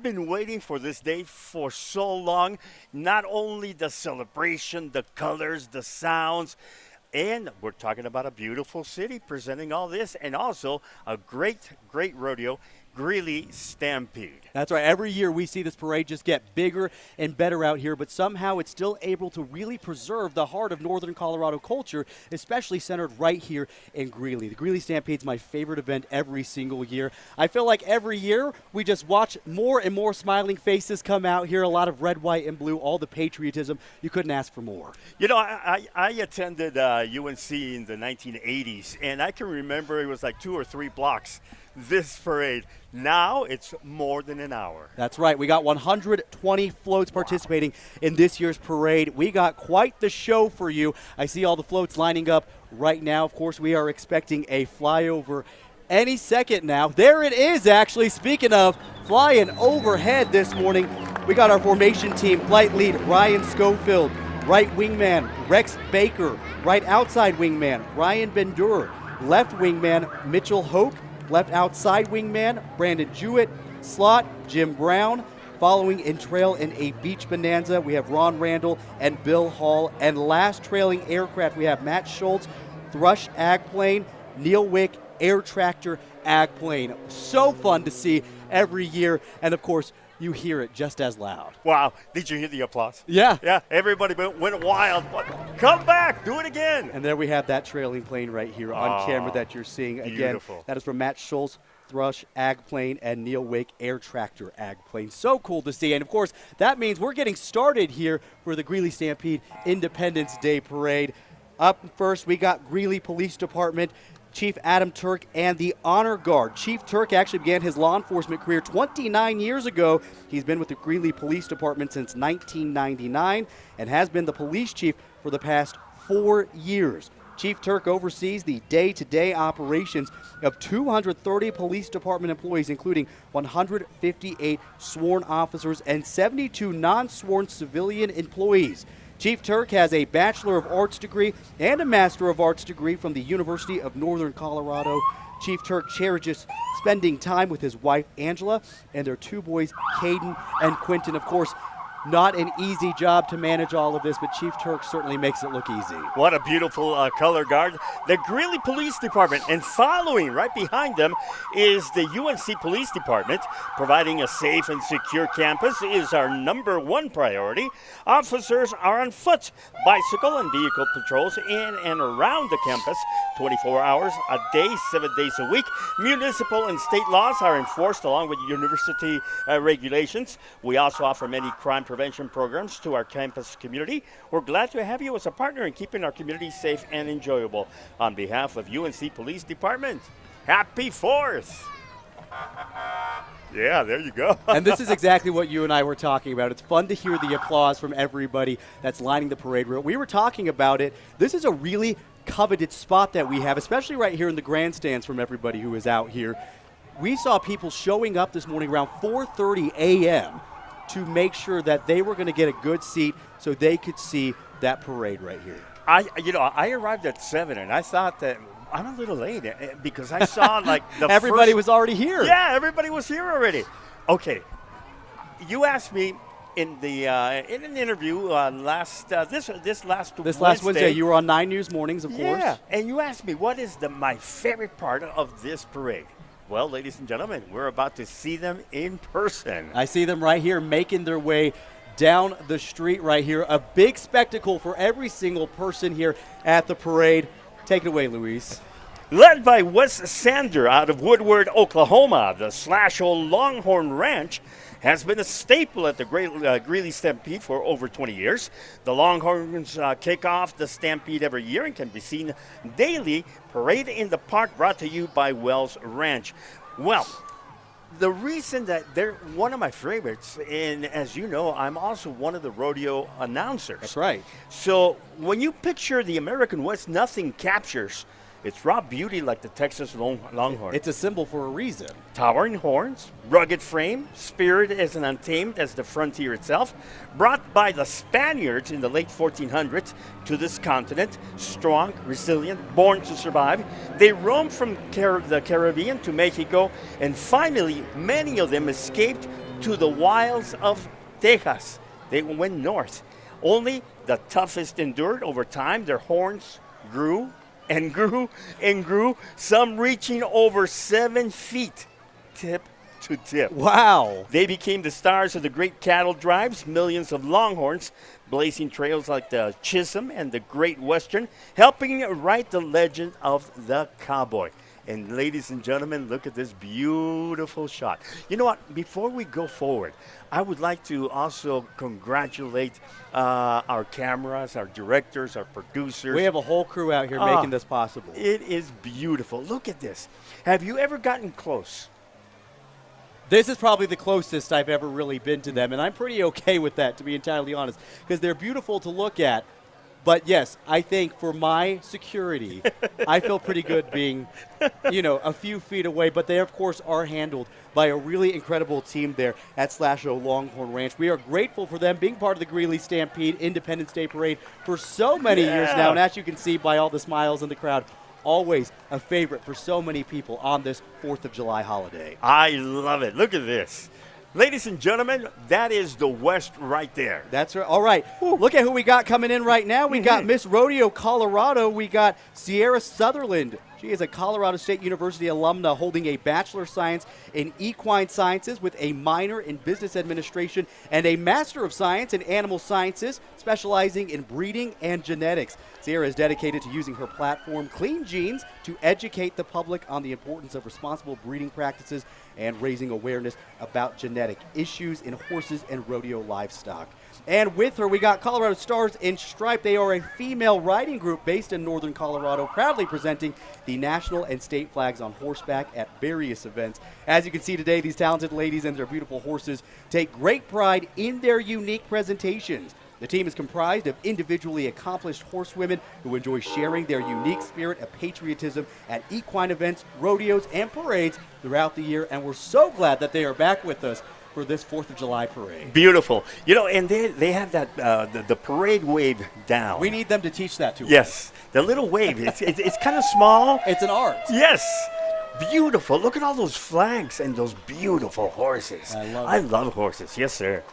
been waiting for this day for so long. Not only the celebration, the colors, the sounds, and we're talking about a beautiful city presenting all this, and also a great, great rodeo, Greeley Stampede. That's right. Every year we see this parade just get bigger and better out here, but somehow it's still able to really preserve the heart of Northern Colorado culture, especially centered right here in Greeley. The Greeley Stampede is my favorite event every single year. I feel like every year we just watch more and more smiling faces come out here, a lot of red, white, and blue, all the patriotism. You couldn't ask for more. You know, I attended UNC in the 1980s, and I can remember it was like 2 or 3 blocks. This parade. Now it's more than an hour. That's right. We got 120 floats participating in this year's parade. We got quite the show for you. I see all the floats lining up right now. Of course, we are expecting a flyover any second now. There it is, actually. Speaking of flying overhead this morning, we got our formation team. Flight lead Ryan Schofield, right wingman Rex Baker, right outside wingman Ryan Bendur, left wingman Mitchell Hoke, left outside wingman, Brandon Jewett. Slot, Jim Brown. Following in trail in a beach bonanza, we have Ron Randall and Bill Hall. And last trailing aircraft, we have Matt Schultz, Thrush Ag Plane, Neil Wick, Air Tractor Ag Plane. So fun to see every year. And of course, you hear it just as loud. Wow. Did you hear the applause? Yeah. Yeah, everybody went wild. Come back, do it again. And there we have that trailing plane right here on camera that you're seeing. Again, beautiful. That is from Matt Schultz, Thrush Ag Plane, and Neil Wake Air Tractor Ag Plane. So cool to see. And of course, that means we're getting started here for the Greeley Stampede Independence Day Parade. Up first, we got Greeley Police Department, Chief Adam Turk, and the Honor Guard. Chief Turk actually began his law enforcement career 29 years ago. He's been with the Greeley Police Department since 1999 and has been the police chief for the past 4 years. Chief Turk oversees the day-to-day operations of 230 police department employees, including 158 sworn officers and 72 non-sworn civilian employees. Chief Turk has a Bachelor of Arts degree and a Master of Arts degree from the University of Northern Colorado. Chief Turk cherishes spending time with his wife, Angela, and their 2 boys, Caden and Quentin. Of course, not an easy job to manage all of this, but Chief Turk certainly makes it look easy. What a beautiful color guard. The Greeley Police Department, and following right behind them is the UNC Police Department. Providing a safe and secure campus is our #1 priority. Officers are on foot, bicycle, and vehicle patrols in and around the campus 24 hours a day, 7 days a week. Municipal and state laws are enforced along with university regulations. We also offer many crime prevention programs to our campus community. We're glad to have you as a partner in keeping our community safe and enjoyable. On behalf of UNC Police Department, happy 4th. Yeah, there you go. And this is exactly what you and I were talking about. It's fun to hear the applause from everybody that's lining the parade route. We were talking about it. This is a really coveted spot that we have, especially right here in the grandstands from everybody who is out here. We saw people showing up this morning around 4:30 a.m. to make sure that they were going to get a good seat so they could see that parade right here. I arrived at 7, and I thought that I'm a little late because I saw like the everybody was already here. Yeah, everybody was here already. Okay, you asked me in an interview last Wednesday. You were on 9 News Mornings, of course. Yeah, and you asked me what is my favorite part of this parade. Well, ladies and gentlemen, we're about to see them in person. I see them right here making their way down the street right here. A big spectacle for every single person here at the parade. Take it away, Luis. Led by Wes Sander out of Woodward, Oklahoma, the Slash-O Longhorn Ranch has been a staple at the Greeley Stampede for over 20 years. The Longhorns kick off the Stampede every year and can be seen daily. Parade in the Park brought to you by Wells Ranch. Well, the reason that they're one of my favorites, and as you know, I'm also one of the rodeo announcers. That's right. So when you picture the American West, nothing captures its raw beauty like the Texas Longhorn. It's a symbol for a reason. Towering horns, rugged frame, spirit as untamed as the frontier itself. Brought by the Spaniards in the late 1400s to this continent, strong, resilient, born to survive. They roamed from the Caribbean to Mexico, and finally, many of them escaped to the wilds of Texas. They went north. Only the toughest endured. Over time, their horns grew and grew and grew, some reaching over 7 feet, tip to tip. Wow. They became the stars of the great cattle drives, millions of longhorns blazing trails like the Chisholm and the Great Western, helping write the legend of the cowboy. And ladies and gentlemen, look at this beautiful shot. You know what? Before we go forward, I would like to also congratulate our cameras, our directors, our producers. We have a whole crew out here making this possible. It is beautiful. Look at this. Have you ever gotten close? This is probably the closest I've ever really been to them, and I'm pretty okay with that, to be entirely honest, because they're beautiful to look at. But yes, I think for my security, I feel pretty good being, a few feet away. But they, of course, are handled by a really incredible team there at /O Longhorn Ranch. We are grateful for them being part of the Greeley Stampede Independence Day Parade for so many years now. And as you can see by all the smiles in the crowd, always a favorite for so many people on this 4th of July holiday. I love it. Look at this. Ladies and gentlemen, that is the West right there. That's right. All right. Look at who we got coming in right now. We got Miss Rodeo, Colorado. We got Sierra Sutherland. She is a Colorado State University alumna holding a Bachelor of Science in Equine Sciences with a minor in Business Administration and a Master of Science in Animal Sciences, specializing in breeding and genetics. Sierra is dedicated to using her platform, Clean Genes, to educate the public on the importance of responsible breeding practices and raising awareness about genetic issues in horses and rodeo livestock. And with her, we got Colorado Stars in Stripe. They are a female riding group based in northern Colorado, proudly presenting the national and state flags on horseback at various events. As you can see today, these talented ladies and their beautiful horses take great pride in their unique presentations. The team is comprised of individually accomplished horsewomen who enjoy sharing their unique spirit of patriotism at equine events, rodeos, and parades throughout the year, and we're so glad that they are back with us for this 4th of July parade. Beautiful. And they have that the parade wave down. We need them to teach that to us. Yes, the little wave. It's kind of small. It's an art. Yes. Beautiful. Look at all those flags and those beautiful horses. I love horses. Yes, sir.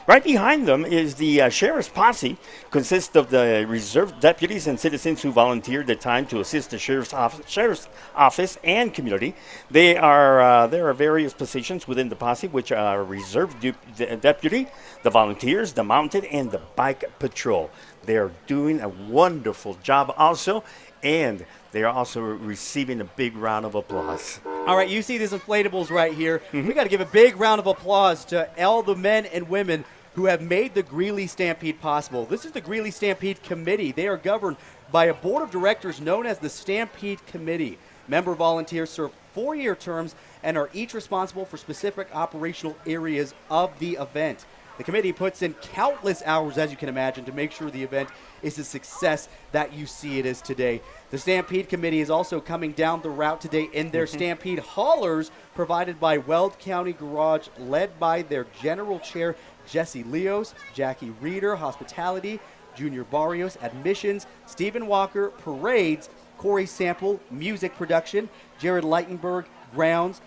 Right behind them is the Sheriff's Posse. Consists of the reserve deputies and citizens who volunteered their time to assist the Sheriff's Office and community. There are various positions within the posse, which are reserve deputy, the volunteers, the mounted, and the bike patrol. They are doing a wonderful job also, and they are also receiving a big round of applause. All right, you see these inflatables right here. We got to give a big round of applause to all the men and women who have made the Greeley Stampede possible. This is the Greeley Stampede Committee. They are governed by a board of directors known as the Stampede Committee. Member volunteers serve 4-year terms and are each responsible for specific operational areas of the event. The committee puts in countless hours, as you can imagine, to make sure the event is a success that you see it is today. The Stampede Committee is also coming down the route today in their Stampede haulers provided by Weld County Garage, led by their general chair, Jesse Leos, Jackie Reeder, Hospitality, Junior Barrios, Admissions, Stephen Walker, Parades, Corey Sample, Music Production, Jared Leitenberg, Grounds,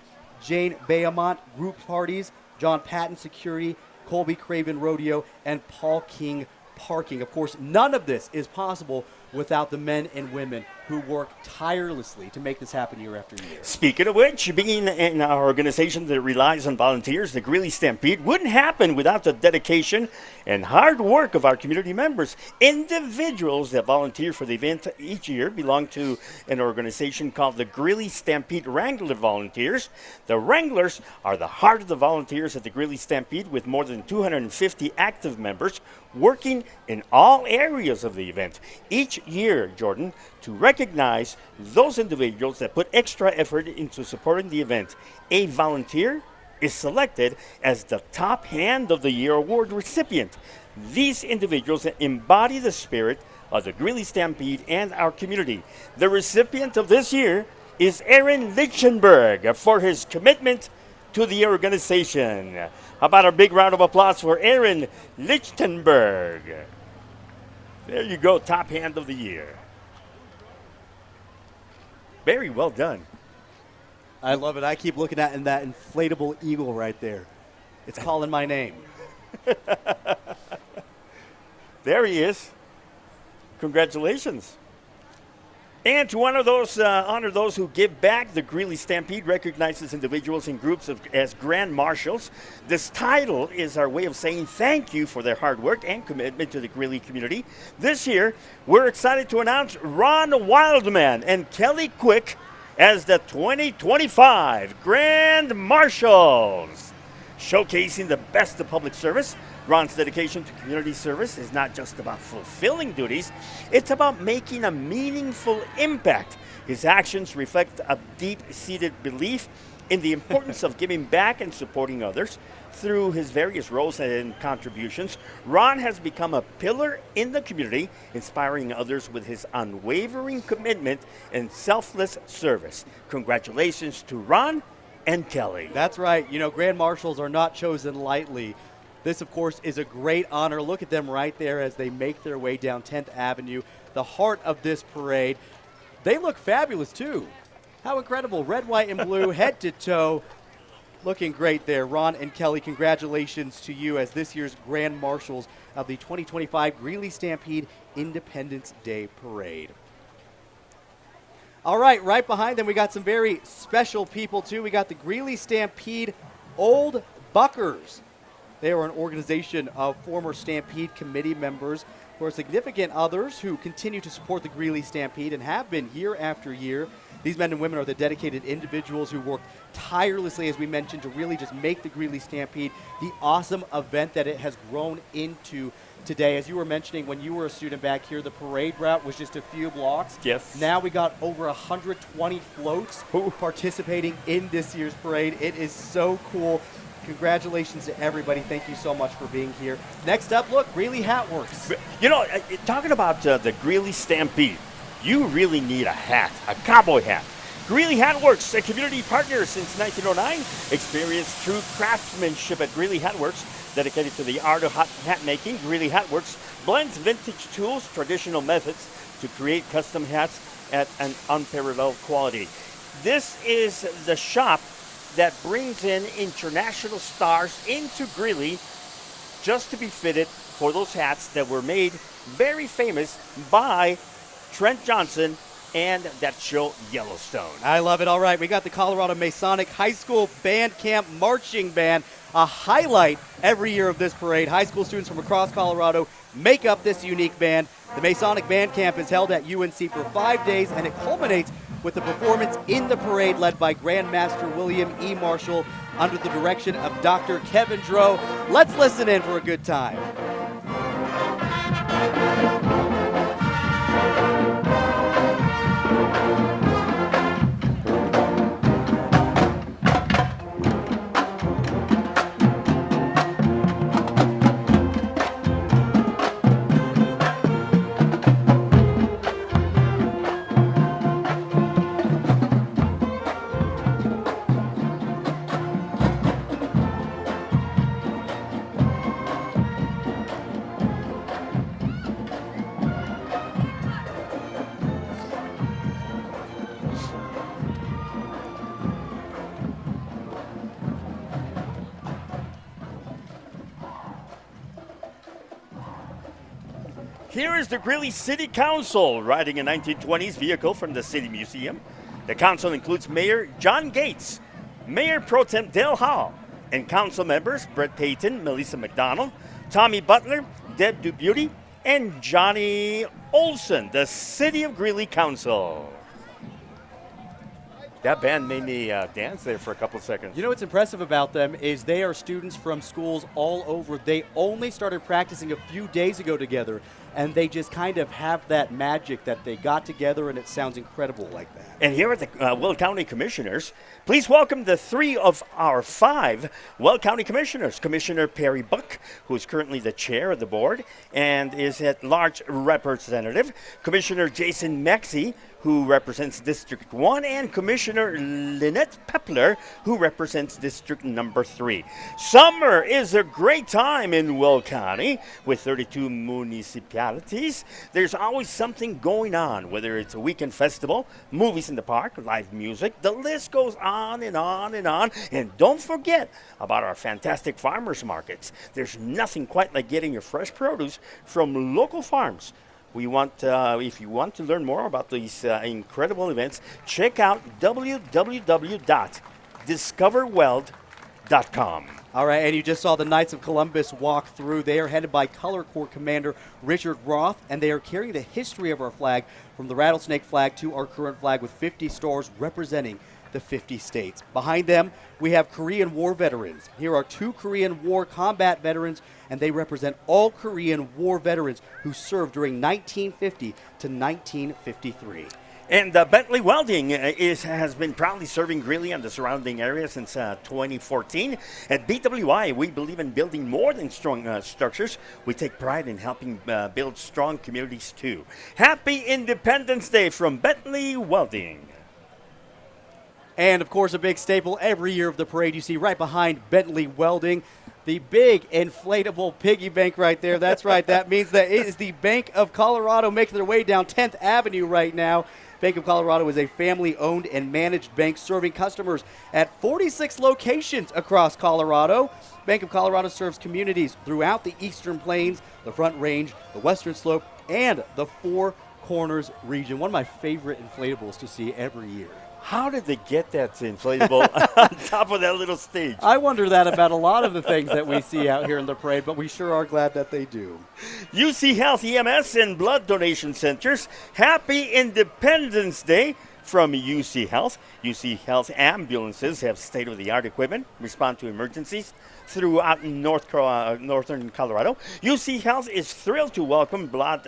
Jane Bayamont, Group Parties, John Patton, Security, Colby Craven, Rodeo, and Paul King, Parking. Of course, none of this is possible without the men and women who work tirelessly to make this happen year after year. Speaking of which, being in our organization that relies on volunteers, the Greeley Stampede wouldn't happen without the dedication and hard work of our community members. Individuals that volunteer for the event each year belong to an organization called the Greeley Stampede Wrangler Volunteers. The Wranglers are the heart of the volunteers at the Greeley Stampede, with more than 250 active members working in all areas of the event. Each year, Jordan, to recognize those individuals that put extra effort into supporting the event, a volunteer is selected as the Top Hand of the Year award recipient. These individuals embody the spirit of the Greeley Stampede and our community. The recipient of this year is Aaron Lichtenberg for his commitment to the organization. How about a big round of applause for Aaron Lichtenberg? There you go, Top Hand of the Year. Very well done. I love it. I keep looking at that inflatable eagle right there. It's calling my name. There he is. Congratulations. And to honor those who give back, the Greeley Stampede recognizes individuals and groups as Grand Marshals. This title is our way of saying thank you for their hard work and commitment to the Greeley community. This year, we're excited to announce Ron Wildman and Kelly Quick as the 2025 Grand Marshals. Showcasing the best of public service, Ron's dedication to community service is not just about fulfilling duties, it's about making a meaningful impact. His actions reflect a deep-seated belief in the importance of giving back and supporting others. Through his various roles and contributions, Ron has become a pillar in the community, inspiring others with his unwavering commitment and selfless service. Congratulations to Ron and Kelly. That's right. You know, Grand Marshals are not chosen lightly. This, of course, is a great honor. Look at them right there as they make their way down 10th Avenue, the heart of this parade. They look fabulous, too. How incredible. Red, white, and blue, head to toe. Looking great there. Ron and Kelly, congratulations to you as this year's Grand Marshals of the 2025 Greeley Stampede Independence Day Parade. All right behind them, we got some very special people, too. We got the Greeley Stampede Old Buckers. They are an organization of former Stampede committee members who are significant others who continue to support the Greeley Stampede and have been year after year. These men and women are the dedicated individuals who work tirelessly, as we mentioned, to really just make the Greeley Stampede the awesome event that it has grown into today. As you were mentioning, when you were a student back here, the parade route was just a few blocks. Yes. Now we got over 120 floats participating in this year's parade. It is so cool. Congratulations to everybody. Thank you so much for being here. Next up, look, Greeley Hat Works. You know, talking about the Greeley Stampede, you really need a hat, a cowboy hat. Greeley Hat Works, a community partner since 1909, experienced true craftsmanship at Greeley Hat Works, dedicated to the art of hat making. Greeley Hat Works blends vintage tools, traditional methods to create custom hats at an unparalleled quality. This is the shop that brings in international stars into Greeley just to be fitted for those hats that were made very famous by Trent Johnson and that show Yellowstone. I love it. All right, we got the Colorado Masonic High School Band Camp Marching Band, a highlight every year of this parade. High school students from across Colorado make up this unique band. The Masonic Band Camp is held at UNC for 5 days, and it culminates with the performance in the parade led by Grandmaster William E. Marshall under the direction of Dr. Kevin Droe. Let's listen in for a good time. Here is the Greeley City Council riding a 1920s vehicle from the City Museum. The council includes Mayor John Gates, Mayor Pro Tem Dale Hall, and council members Brett Payton, Melissa McDonald, Tommy Butler, Deb Dubuty, and Johnny Olson, the City of Greeley Council. That band made me dance there for a couple seconds. You know what's impressive about them is they are students from schools all over. They only started practicing a few days ago together, and they just kind of have that magic that they got together, and it sounds incredible like that. And here at the Weld County Commissioners, please welcome the 3 of our 5 Weld County Commissioners. Commissioner Perry Buck, who is currently the chair of the board and is at-large representative. Commissioner Jason Maxey, who represents District 1, and Commissioner Lynette Pepler, who represents District Number 3. Summer is a great time in Weld County, with 32 municipalities modalities. There's always something going on, whether it's a weekend festival, movies in the park, live music. The list goes on and on and on. And don't forget about our fantastic farmers markets. There's nothing quite like getting your fresh produce from local farms. If you want to learn more about these incredible events, check out www.discoverweld.com. All right, and you just saw the Knights of Columbus walk through. They are headed by Color Corps Commander Richard Roth, and they are carrying the history of our flag from the rattlesnake flag to our current flag with 50 stars representing the 50 states. Behind them, we have Korean War veterans. Here are 2 Korean War combat veterans, and they represent all Korean War veterans who served during 1950 to 1953. And Bentley Welding has been proudly serving Greeley and the surrounding area since 2014. At BWI, we believe in building more than strong structures. We take pride in helping build strong communities, too. Happy Independence Day from Bentley Welding. And, of course, a big staple every year of the parade you see right behind Bentley Welding, the big inflatable piggy bank right there. That's right. That means that it is the Bank of Colorado making their way down 10th Avenue right now. Bank of Colorado is a family-owned and managed bank serving customers at 46 locations across Colorado. Bank of Colorado serves communities throughout the Eastern Plains, the Front Range, the Western Slope, and the Four Corners region. One of my favorite inflatables to see every year. How did they get that inflatable on top of that little stage? I wonder that about a lot of the things that we see out here in the parade, but we sure are glad that they do. UC Health EMS and Blood Donation Centers, Happy Independence Day from UC Health. UC Health ambulances have state-of-the-art equipment, respond to emergencies throughout northern Colorado. UC Health is thrilled to welcome blood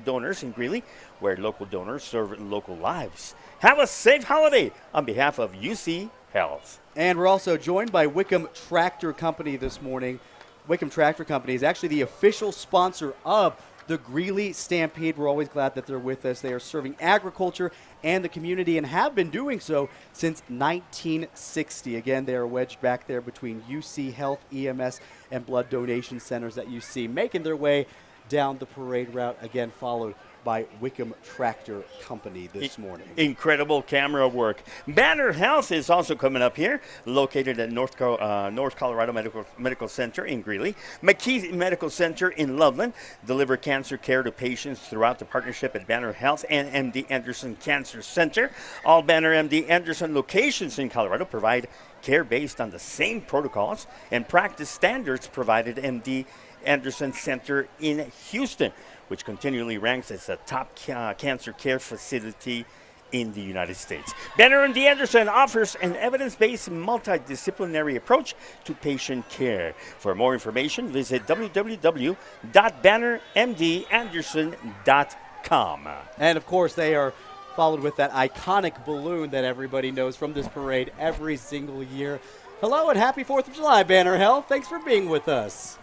donors in Greeley, where local donors serve local lives. Have a safe holiday on behalf of UC Health. And we're also joined by Wickham Tractor Company this morning. Wickham Tractor Company is actually the official sponsor of the Greeley Stampede. We're always glad that they're with us. They are serving agriculture and the community and have been doing so since 1960. Again, they are wedged back there between UC Health, EMS, and blood donation centers that you see making their way down the parade route, again followed by Wickham Tractor Company this morning. Incredible camera work. Banner Health is also coming up here, located at North Colorado Medical Center in Greeley. McKee Medical Center in Loveland deliver cancer care to patients throughout the partnership at Banner Health and MD Anderson Cancer Center. All Banner MD Anderson locations in Colorado provide care based on the same protocols and practice standards provided at MD Anderson Center in Houston, which continually ranks as a top cancer care facility in the United States. Banner MD Anderson offers an evidence-based multidisciplinary approach to patient care. For more information, visit www.bannermdanderson.com. And of course, they are followed with that iconic balloon that everybody knows from this parade every single year. Hello and happy 4th of July, Banner Health. Thanks for being with us.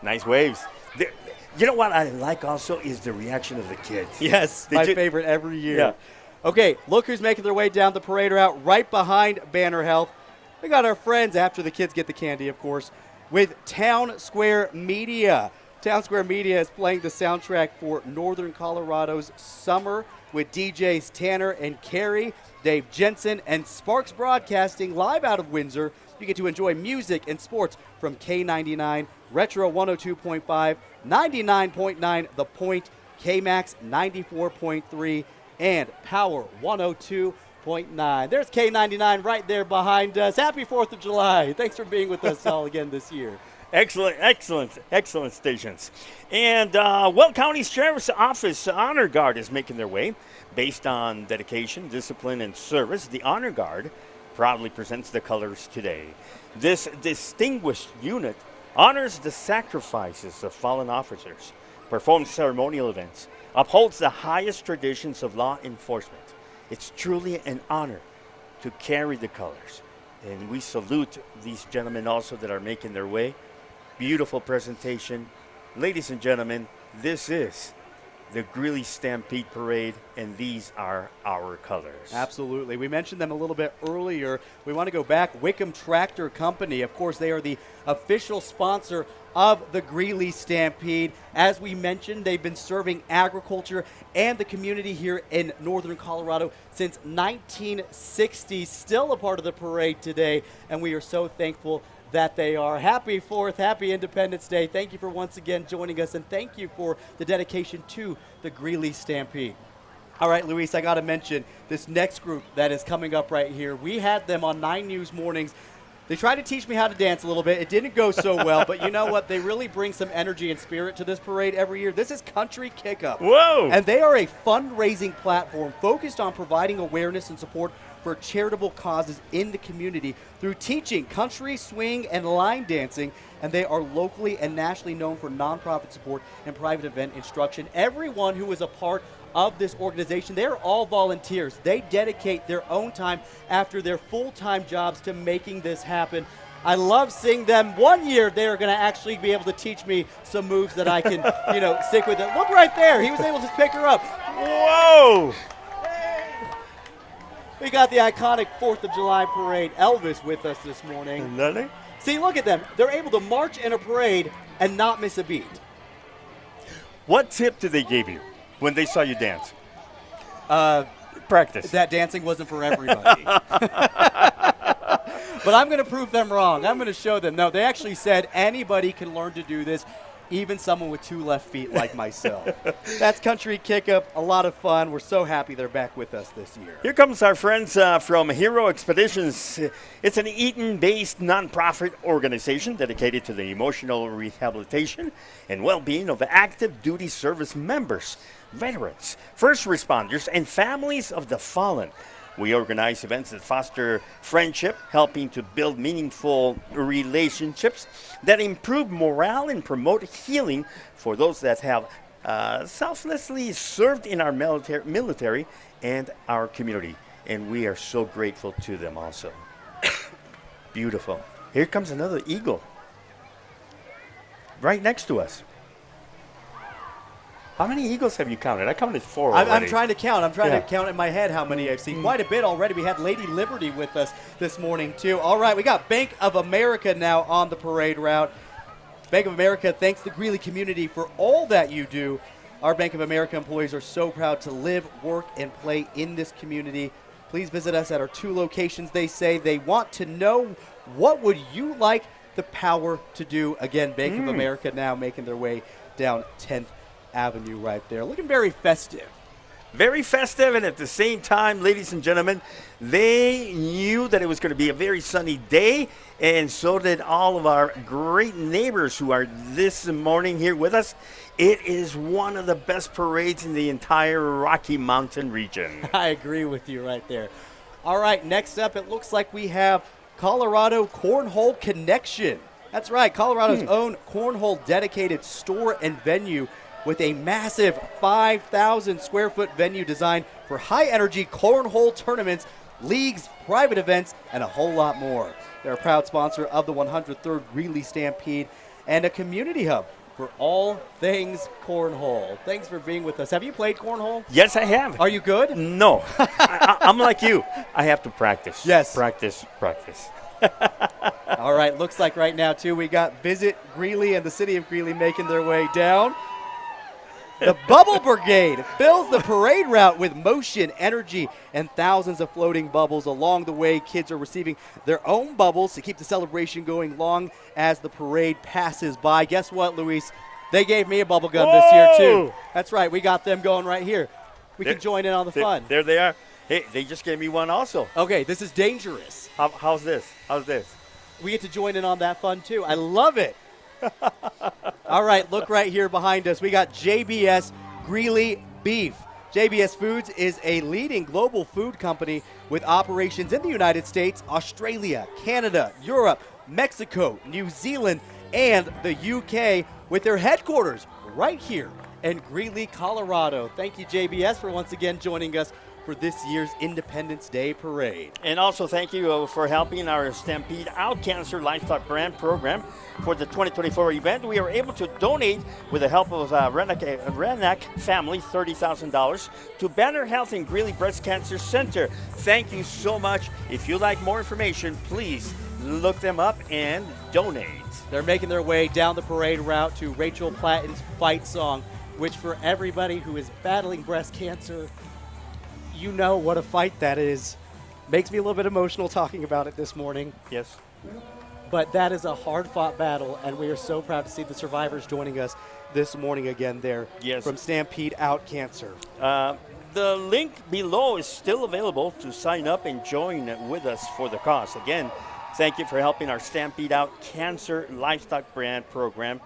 Nice waves. You know what I like also is the reaction of the kids. Yes, my favorite every year. Yeah. Okay, look who's making their way down the parade route right behind Banner Health. We got our friends, after the kids get the candy, of course, with Town Square Media. Town Square Media is playing the soundtrack for Northern Colorado's summer with DJs Tanner and Carrie, Dave Jensen, and Sparks Broadcasting live out of Windsor. You get to enjoy music and sports from K99, Retro 102.5, 99.9 The Point, KMAX 94.3, and Power 102.9. There's K99 right there behind us. Happy 4th of July. Thanks for being with us all again this year. Excellent stations. And Weld County Sheriff's Office Honor Guard is making their way. Based on dedication, discipline, and service, the Honor Guard proudly presents the colors today. This distinguished unit honors the sacrifices of fallen officers, performs ceremonial events, upholds the highest traditions of law enforcement. It's truly an honor to carry the colors. And we salute these gentlemen also that are making their way. Beautiful presentation. Ladies and gentlemen, this is the Greeley Stampede Parade, and these are our colors. Absolutely. We mentioned them a little bit earlier. We want to go back. Wickham Tractor Company, of course, they are the official sponsor of the Greeley Stampede. As we mentioned, they've been serving agriculture and the community here in northern Colorado since 1960. Still a part of the parade today, and we are so thankful that they are. Happy 4th, happy Independence Day. Thank you for once again joining us, and thank you for the dedication to the Greeley Stampede. All right, Luis, I got to mention this next group that is coming up right here. We had them on 9 News Mornings. They tried to teach me how to dance a little bit. It didn't go so well, but you know what? They really bring some energy and spirit to this parade every year. This is Country Kick-Up. Whoa! And they are a fundraising platform focused on providing awareness and support for charitable causes in the community through teaching country, swing, and line dancing. And they are locally and nationally known for nonprofit support and private event instruction. Everyone who is a part of this organization, they're all volunteers. They dedicate their own time after their full-time jobs to making this happen. I love seeing them. One year they are going to actually be able to teach me some moves that I can, stick with it. Look right there. He was able to pick her up. Whoa! We got the iconic 4th of July parade, Elvis, with us this morning. Nothing? See, look at them. They're able to march in a parade and not miss a beat. What tip did they give you when they saw you dance? Practice. That dancing wasn't for everybody. But I'm going to prove them wrong. I'm going to show them. No, they actually said anybody can learn to do this, even someone with 2 left feet like myself. That's Country Kick-Up. A lot of fun. We're so happy they're back with us this year. Here comes our friends from Hero Expeditions. It's an Eaton-based nonprofit organization dedicated to the emotional rehabilitation and well-being of active duty service members, veterans, first responders, and families of the fallen. We organize events that foster friendship, helping to build meaningful relationships that improve morale and promote healing for those that have selflessly served in our military and our community. And we are so grateful to them also. Beautiful. Here comes another eagle right next to us. How many eagles have you counted? I counted 4 already. I'm trying to count. I'm trying to count in my head how many I've seen. Quite a bit already. We had Lady Liberty with us this morning, too. All right, we got Bank of America now on the parade route. Bank of America thanks the Greeley community for all that you do. Our Bank of America employees are so proud to live, work, and play in this community. Please visit us at our 2 locations. They say they want to know, what would you like the power to do? Again, Bank of America now making their way down 10th Avenue right there. Looking very festive. Very festive, and at the same time, ladies and gentlemen, they knew that it was going to be a very sunny day, and so did all of our great neighbors who are this morning here with us. It is one of the best parades in the entire Rocky Mountain region. I agree with you right there. All right, next up, it looks like we have Colorado Cornhole Connection. That's right, Colorado's own cornhole dedicated store and venue, with a massive 5,000 square foot venue designed for high energy cornhole tournaments, leagues, private events, and a whole lot more. They're a proud sponsor of the 103rd Greeley Stampede and a community hub for all things cornhole. Thanks for being with us. Have you played cornhole? Yes, I have. Are you good? No. I'm like you. I have to practice. Yes. Practice. All right, looks like right now, too, we got Visit Greeley and the city of Greeley making their way down. The Bubble Brigade fills the parade route with motion, energy, and thousands of floating bubbles. Along the way, kids are receiving their own bubbles to keep the celebration going long as the parade passes by. Guess what, Luis? They gave me a bubble gun this year, too. That's right. We got them going right here. We can join in on the fun. There they are. Hey, they just gave me one also. Okay, this is dangerous. How's this? We get to join in on that fun, too. I love it. All right, look right here behind us. We got JBS Greeley Beef. JBS Foods is a leading global food company with operations in the United States, Australia, Canada, Europe, Mexico, New Zealand, and the UK, with their headquarters right here in Greeley, Colorado. Thank you, JBS, for once again joining us for this year's Independence Day Parade. And also thank you for helping our Stampede Out Cancer Livestock Brand Program for the 2024 event. We were able to donate, with the help of Renak family, $30,000 to Banner Health and Greeley Breast Cancer Center. Thank you so much. If you'd like more information, please look them up and donate. They're making their way down the parade route to Rachel Platten's fight song, which for everybody who is battling breast cancer, you know what a fight that is. Makes me a little bit emotional talking about it this morning. Yes. But that is a hard-fought battle, and we are so proud to see the survivors joining us this morning again there from Stampede Out Cancer. The link below is still available to sign up and join with us for the cause. Again, thank you for helping our Stampede Out Cancer Livestock Brand Program.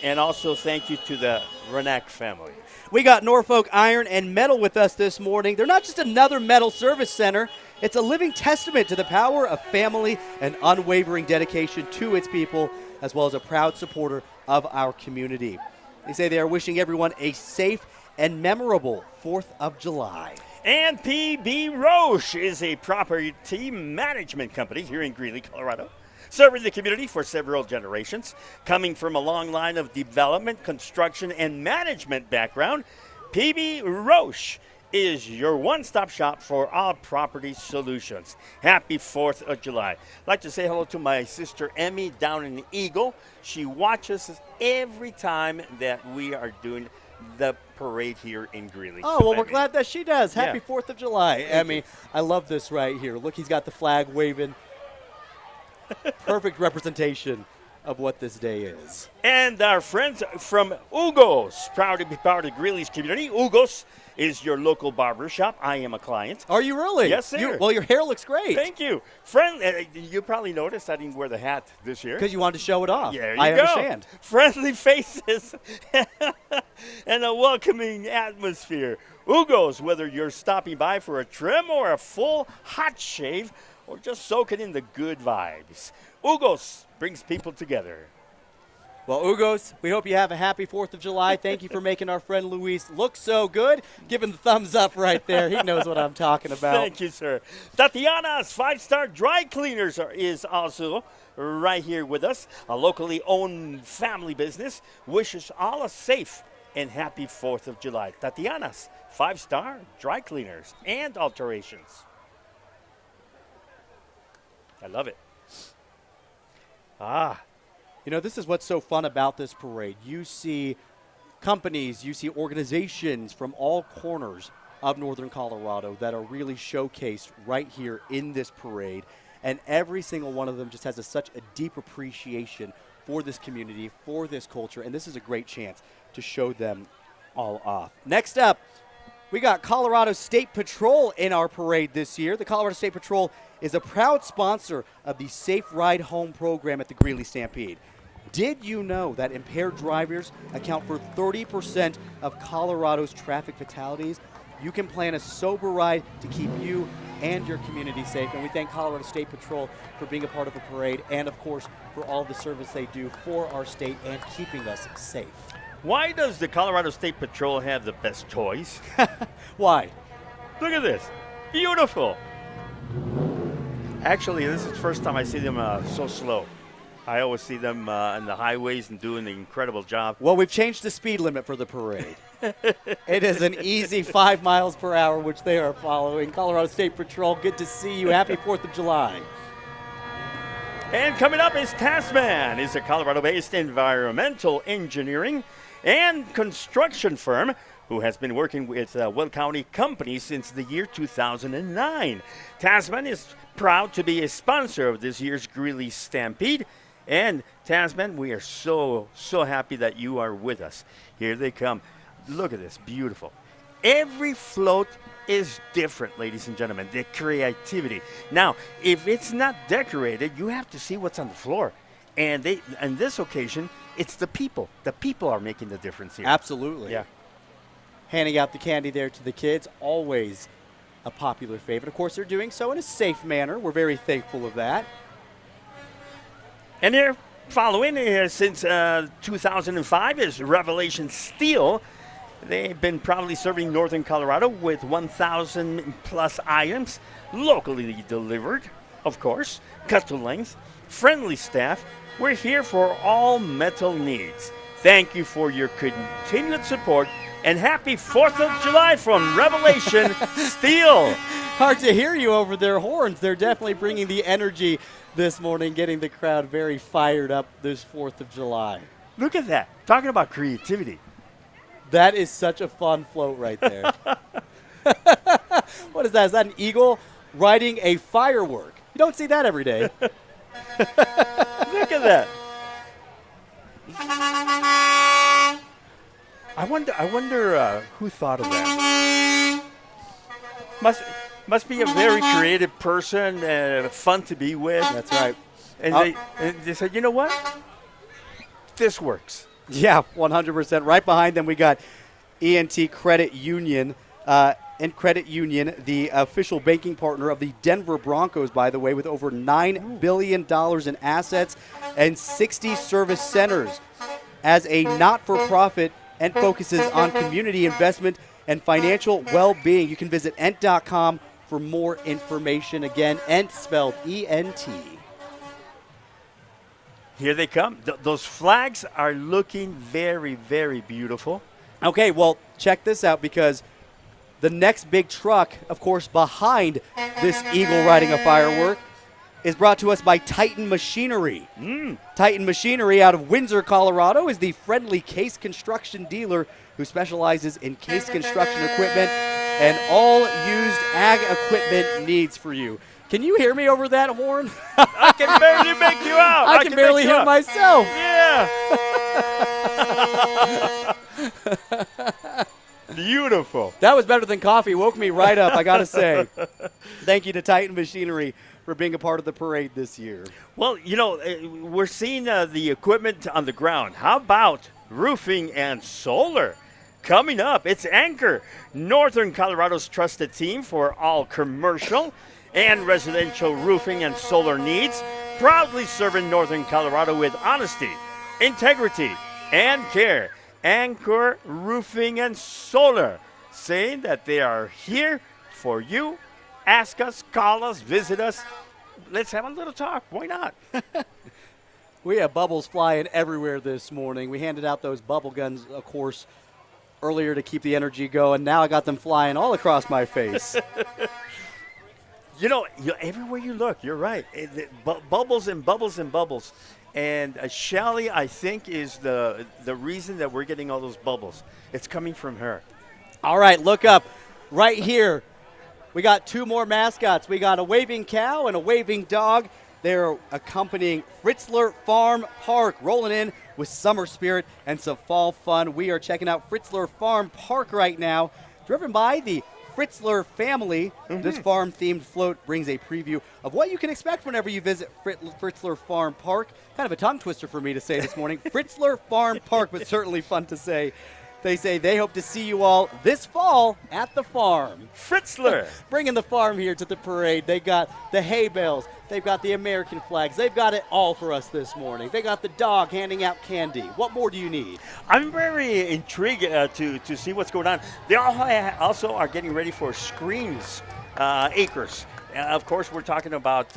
And also thank you to the Renak family. We got Norfolk Iron and Metal with us this morning. They're not just another metal service center. It's a living testament to the power of family and unwavering dedication to its people, as well as a proud supporter of our community. They say they are wishing everyone a safe and memorable 4th of July. And PB Roche is a property management company here in Greeley, Colorado, serving the community for several generations. Coming from a long line of development, construction, and management background, PB Roche is your one-stop shop for all property solutions. Happy 4th of July. I'd like to say hello to my sister Emmy down in Eagle. She watches us every time that we are doing the parade here in Greeley. Oh, well, we're glad that she does. Happy 4th of July, Emmy. I love this right here. Look, he's got the flag waving. Perfect representation of what this day is. And our friends from Ugo's, proud to be part of Greeley's community. Ugo's is your local barber shop. I am a client. Are you really? Yes, sir. Well, your hair looks great. Thank you. Friend, you probably noticed I didn't wear the hat this year. Because you wanted to show it off. There you I go. understand. Friendly faces and a welcoming atmosphere. Ugo's, whether you're stopping by for a trim or a full hot shave, or just soaking in the good vibes, Ugo's brings people together. Well, Ugo's, we hope you have a happy 4th of July. Thank you for making our friend Luis look so good. Give him the thumbs up right there. He knows what I'm talking about. Thank you, sir. Tatiana's 5-Star Dry Cleaners is also right here with us. A locally owned family business wishes all a safe and happy 4th of July. Tatiana's 5-Star Dry Cleaners and Alterations. I love it. You know, this is what's so fun about this parade. You see companies, you see organizations from all corners of northern Colorado that are really showcased right here in this parade. And every single one of them just has such a deep appreciation for this community, for this culture. And this is a great chance to show them all off. Next up, we got Colorado State Patrol in our parade this year. The Colorado State Patrol is a proud sponsor of the Safe Ride Home program at the Greeley Stampede. Did you know that impaired drivers account for 30% of Colorado's traffic fatalities? You can plan a sober ride to keep you and your community safe. And we thank Colorado State Patrol for being a part of a parade and, of course, for all the service they do for our state and keeping us safe. Why does the Colorado State Patrol have the best toys? Why? Look at this. Beautiful. Actually, this is the first time I see them so slow. I always see them on the highways and doing an incredible job. Well, we've changed the speed limit for the parade. It is an easy 5 miles per hour, which they are following. Colorado State Patrol, good to see you. Happy 4th of July. And coming up is Tasman. It's a Colorado-based environmental engineering and construction firm who has been working with Weld County companies since the year 2009. Tasman is proud to be a sponsor of this year's Greeley Stampede. And Tasman, we are so happy that you are with us. Here they come. Look at this, beautiful. Every float is different, ladies and gentlemen, the creativity. Now, if it's not decorated, you have to see what's on the floor. And on this occasion, it's the people. The people are making the difference here. Absolutely. Yeah. Handing out the candy there to the kids, always a popular favorite. Of course, they're doing so in a safe manner. We're very thankful of that. And they're following since 2005 is Revelation Steel. They've been proudly serving northern Colorado with 1,000 plus items, locally delivered, of course, cut to length, friendly staff. We're here for all metal needs. Thank you for your continued support, and happy 4th of July from Revelation Steel. Hard to hear you over their horns. They're definitely bringing the energy this morning, getting the crowd very fired up this 4th of July. Look at that. Talking about creativity. That is such a fun float right there. What is that? Is that an eagle riding a firework? You don't see that every day. Look at that. I wonder who thought of that. Must be a very creative person, fun to be with. That's right. And they said, you know what? This works. Yeah, 100%. Right behind them, we got E&T Credit Union. And Credit Union, the official banking partner of the Denver Broncos, by the way, with over $9 billion in assets and 60 service centers. As a not-for-profit and focuses on community investment and financial well-being. You can visit ent.com for more information. Again, Ent spelled E-N-T. Here they come. Those flags are looking very, very beautiful. Okay, well, check this out, because the next big truck, of course, behind this eagle riding a firework is brought to us by Titan Machinery. Titan Machinery out of Windsor, Colorado is the friendly case construction dealer who specializes in case construction equipment and all used ag equipment needs for you. Can you hear me over that horn? I can barely make you out. I can barely hear myself. Yeah. Beautiful. That was better than coffee. Woke me right up, I got to say. Thank you to Titan Machinery for being a part of the parade this year. Well, you know, we're seeing the equipment on the ground. How about roofing and solar? Coming up, it's Anchor, Northern Colorado's trusted team for all commercial and residential roofing and solar needs, proudly serving Northern Colorado with honesty, integrity, and care. Anchor Roofing and Solar, saying that they are here for you. Ask us, call us, visit us. Let's have a little talk. Why not? We have bubbles flying everywhere this morning. We handed out those bubble guns, of course, earlier to keep the energy going. Now I got them flying all across my face. You know, everywhere you look, you're right. Bubbles and bubbles and bubbles. And Shelly, I think, is the reason that we're getting all those bubbles. It's coming from her. All right, look up. Right here, we got two more mascots. We got a waving cow and a waving dog. They're accompanying Fritzler Farm Park, rolling in with summer spirit and some fall fun. We are checking out Fritzler Farm Park right now, driven by the Fritzler family. This farm-themed float brings a preview of what you can expect whenever you visit Fritzler Farm Park. Kind of a tongue twister for me to say this morning. Fritzler Farm Park, but certainly fun to say. They say they hope to see you all this fall at the farm. Fritzler. Bringing the farm here to the parade. They got the hay bales. They've got the American flags. They've got it all for us this morning. They got the dog handing out candy. What more do you need? I'm very intrigued to see what's going on. They also are getting ready for Screams Acres. Of course, we're talking about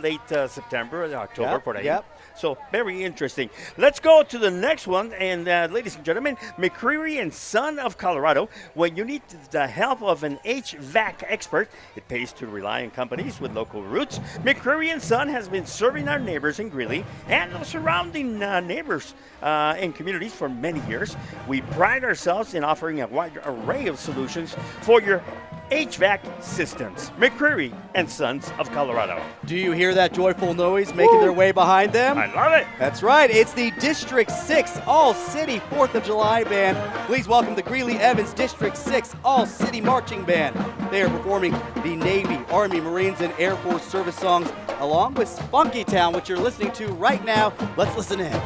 late September, October. Por ahí. Yep. So very interesting. Let's go to the next one. And ladies and gentlemen, McCreary and Son of Colorado. When you need the help of an HVAC expert, it pays to rely on companies with local roots. McCreary and Son has been serving our neighbors in Greeley and the surrounding neighbors and communities for many years. We pride ourselves in offering a wide array of solutions for your HVAC systems. McCreary and Sons of Colorado. Do you hear that joyful noise making their way behind them? I love it. That's right. It's the District 6 All-City 4th of July Band. Please welcome the Greeley Evans District 6 All-City Marching Band. They are performing the Navy, Army, Marines, and Air Force service songs along with Spunky Town, which you're listening to right now. Let's listen in.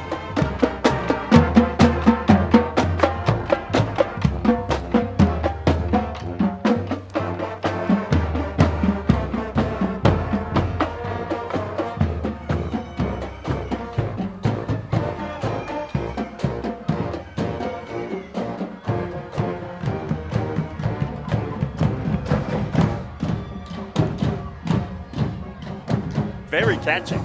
Very catchy.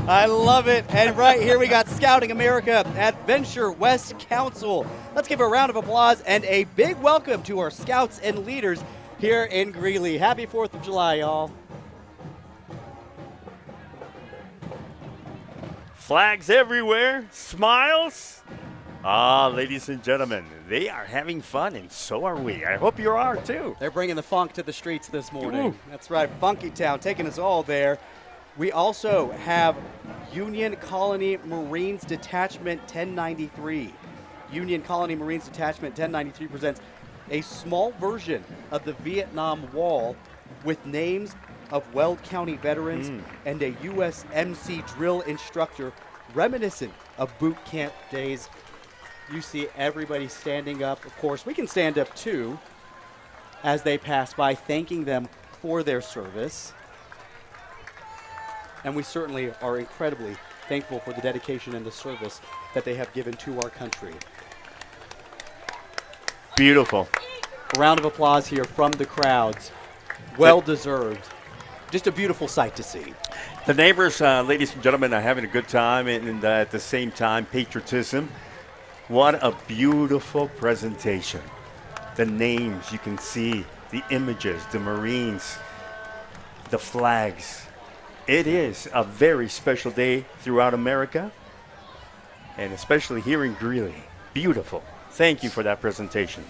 I love it. And right here we got Scouting America Adventure West Council. Let's give a round of applause and a big welcome to our scouts and leaders here in Greeley. Happy 4th of July, y'all. Flags everywhere, smiles. Ah, ladies and gentlemen, they are having fun, and so are we. I hope you are too. They're bringing the funk to the streets this morning. Ooh. That's right, Funky Town taking us all there. We also have Union Colony Marines Detachment 1093. Union Colony Marines Detachment 1093 presents a small version of the Vietnam Wall with names of Weld County veterans and a USMC drill instructor reminiscent of boot camp days. You see everybody standing up. Of course, we can stand up too as they pass by, thanking them for their service. And we certainly are incredibly thankful for the dedication and the service that they have given to our country. Beautiful. A round of applause here from the crowds. Well deserved. Just a beautiful sight to see. The neighbors, ladies and gentlemen, are having a good time, and at the same time, patriotism. What a beautiful presentation. The names you can see, the images, the Marines, the flags. It is a very special day throughout America, and especially here in Greeley. Beautiful. Thank you for that presentation.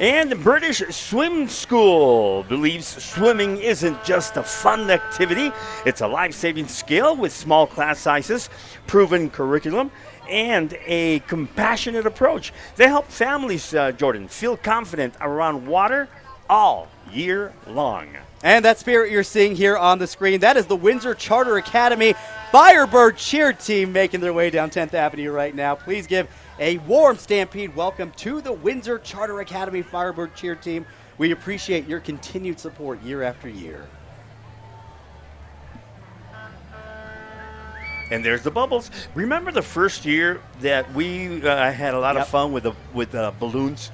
And the British Swim School believes swimming isn't just a fun activity. It's a life-saving skill with small class sizes, proven curriculum, and a compassionate approach. They help families, Jordan, feel confident around water all year long. And that spirit you're seeing here on the screen, that is the Windsor Charter Academy Firebird cheer team making their way down 10th Avenue right now. Please give a warm Stampede welcome to the Windsor Charter Academy Firebird cheer team. We appreciate your continued support year after year. And there's the bubbles. Remember the first year that we had a lot of fun with the balloons?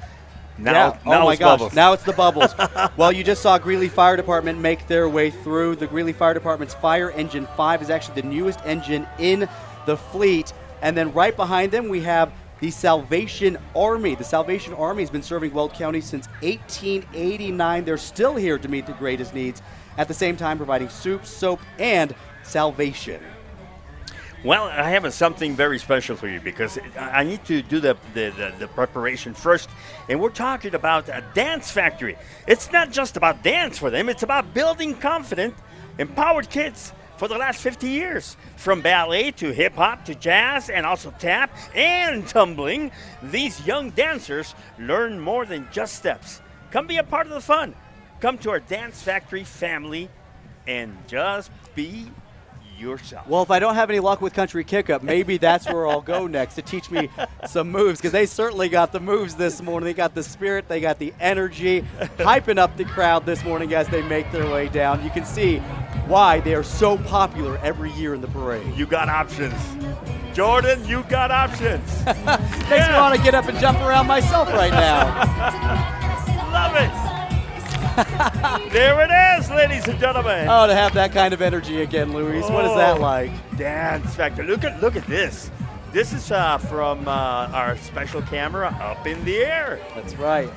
Now oh my it's gosh, bubbles. now it's the bubbles. Well, you just saw Greeley Fire Department make their way through. The Greeley Fire Department's Fire Engine 5 is actually the newest engine in the fleet. And then right behind them, we have the Salvation Army. The Salvation Army has been serving Weld County since 1889. They're still here to meet the greatest needs, at the same time providing soup, soap, and salvation. Well, I have something very special for you because I need to do the preparation first. And we're talking about a dance factory. It's not just about dance for them. It's about building confident, empowered kids for the last 50 years. From ballet to hip-hop to jazz and also tap and tumbling, these young dancers learn more than just steps. Come be a part of the fun. Come to our Dance Factory family and just be yourself. Well, if I don't have any luck with Country Kick-Up, maybe that's where I'll go next to teach me some moves, because they certainly got the moves this morning. They got the spirit, they got the energy, hyping up the crowd this morning as they make their way down. You can see why they are so popular every year in the parade. You got options. Jordan, you got options. Makes me want to get up and jump around myself right now. Love it. There it is, ladies and gentlemen. Oh, to have that kind of energy again, Luis. What is that like? Dance Factor. Look at this. This is from our special camera up in the air. That's right.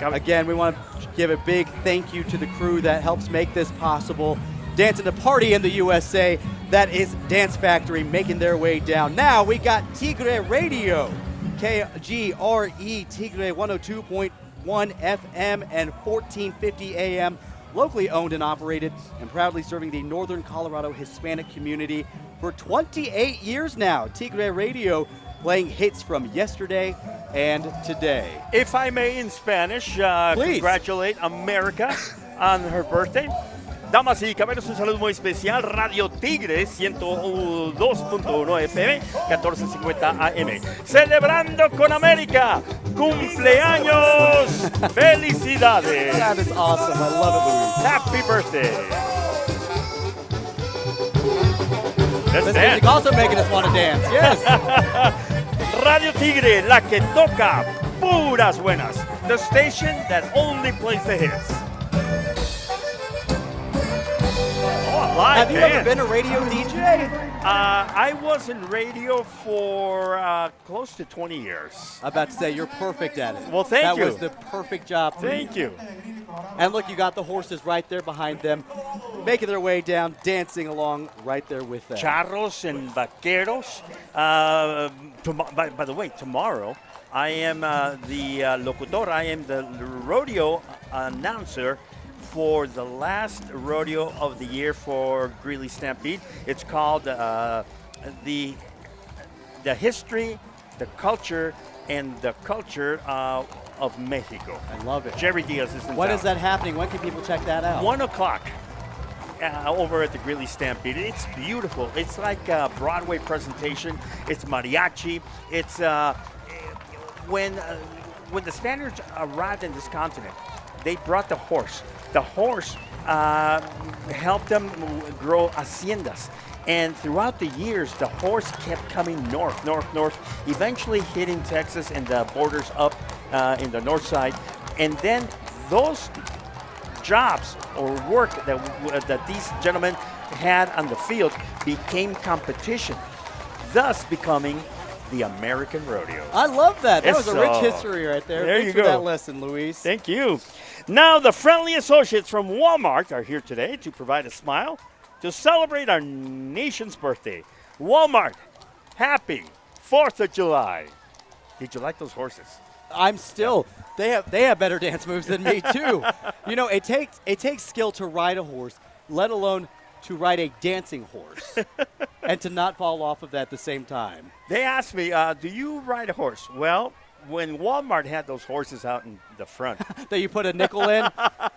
Again, we want to give a big thank you to the crew that helps make this possible. Dancing to party in the USA. That is Dance Factory making their way down. Now we got Tigre Radio. KGRE Tigre 102.1 FM and 1450 AM. Locally owned and operated and proudly serving the Northern Colorado Hispanic community for 28 years now. Tigre Radio playing hits from yesterday and today. If I may, in Spanish, congratulate America on her birthday. Damas y caballeros, un saludo muy especial. Radio Tigre 102.1 FM, 1450 AM. Celebrando con América. ¡Cumpleaños! ¡Felicidades! That is awesome. I love it, Luis. Happy birthday. This music also making us want to dance. Yes. Radio Tigre, la que toca puras buenas. The station that only plays the hits. Oh, Have you ever band. been a radio DJ? I was in radio for close to 20 years. I'm about to say you're perfect at it. Well, thank you. That was the perfect job for Thank you. And look, you got the horses right there behind them, making their way down, dancing along right there with them. Charros and vaqueros. By the way, tomorrow I am the locutor. I am the rodeo announcer for the last rodeo of the year for Greeley Stampede. It's called the history, the culture, and the culture of Mexico. I love it. Jerry Diaz is in When town. is that happening? When can people check that out? 1 o'clock over at the Greeley Stampede. It's beautiful. It's like a Broadway presentation. It's mariachi. It's when the Spaniards arrived in this continent, they brought the horse. The horse helped them grow haciendas. And throughout the years, the horse kept coming north, eventually hitting Texas and the borders up in the north side. And then those jobs or work that these gentlemen had on the field became competition, thus becoming the American rodeo. I love that. That Yes, was a rich sir. history right there. There Thanks you for go. that lesson, Luis. Thank you. Now, the friendly associates from Walmart are here today to provide a smile to celebrate our nation's birthday. Walmart, happy 4th of July. Did you like those horses? I'm still. They have better dance moves than me too. You know, it takes skill to ride a horse, let alone to ride a dancing horse, and to not fall off of that at the same time. They asked me, do you ride a horse? Well, when Walmart had those horses out in the front. That you put a nickel in,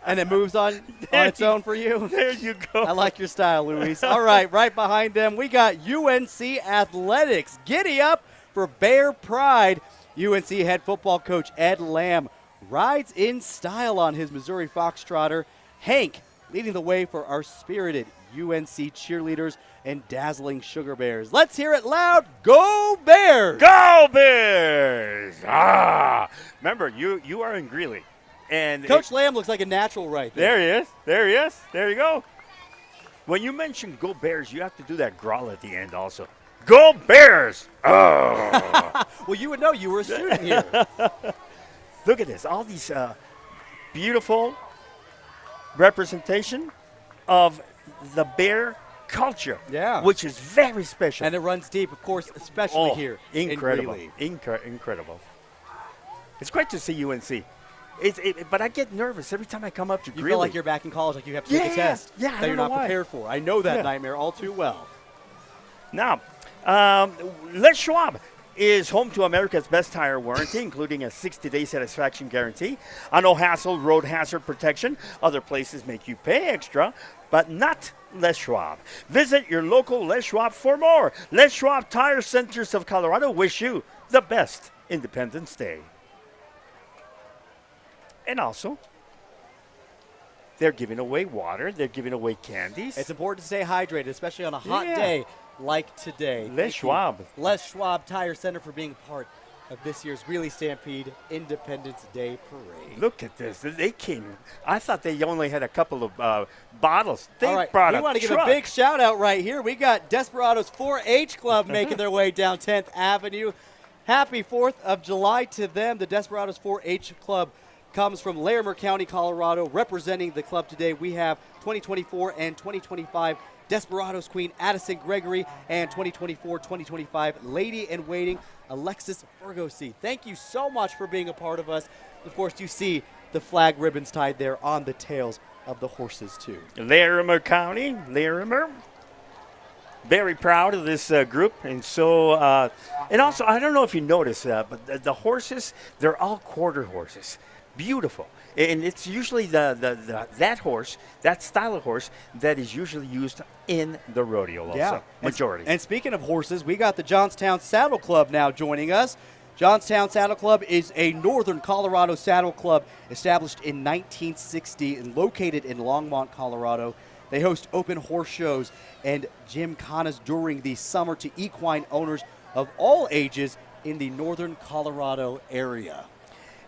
and it moves on its own for you. There you go. I like your style, Luis. All right, right behind them, we got UNC Athletics. Giddy up for Bear Pride. UNC head football coach Ed Lamb rides in style on his Missouri Foxtrotter. Hank leading the way for our spirited UNC cheerleaders and dazzling Sugar Bears. Let's hear it loud. Go Bears! Go Bears! Remember, you are in Greeley. And Coach Lamb looks like a natural right there. There he is. There he is. There you go. When you mention Go Bears, you have to do that growl at the end also. Go Bears! Oh! Well, you would know. You were a student here. Look at this. All these beautiful representation of the bear culture. Yeah. Which is very special. And it runs deep, of course, especially here incredible. in Greeley. Incredible. It's great to see UNC. But I get nervous every time I come up to You Greeley. feel like you're back in college, like you have to take a test I that don't you're know not why. prepared for. I know that nightmare all too well. Now, Les Schwab is home to America's best tire warranty, including a 60-day satisfaction guarantee, a no-hassle road hazard protection. Other places make you pay extra, but not Les Schwab. Visit your local Les Schwab for more. Les Schwab Tire Centers of Colorado wish you the best Independence Day. And also, they're giving away water. They're giving away candies. It's important to stay hydrated, especially on a hot Yeah. day like today. Les Thank you, Schwab. Les Schwab Tire Center for being part of this year's Greeley Stampede Independence Day Parade. Look at this. They came. I thought they only had a couple of bottles. They All right, brought we a want to give truck. a big shout out right here. We got Desperados 4-H Club making their way down 10th Avenue. Happy 4th of July to them. The Desperados 4-H Club comes from Larimer County, Colorado. Representing the club today, we have 2024 and 2025 Desperados Queen Addison Gregory and 2024-2025 Lady in Waiting Alexis Fergosi. Thank you so much for being a part of us. Of course, you see the flag ribbons tied there on the tails of the horses too. Larimer County, Larimer. Very proud of this group, and so and also I don't know if you noticed but the horses, they're all quarter horses. Beautiful, and it's usually that horse, that style of horse, that is usually used in the rodeo. Also, Yeah, majority. And speaking of horses, we got the Johnstown Saddle Club now joining us. Johnstown Saddle Club is a northern Colorado saddle club established in 1960 and located in Longmont, Colorado. They host open horse shows and gymkhanas during the summer to equine owners of all ages in the northern Colorado area.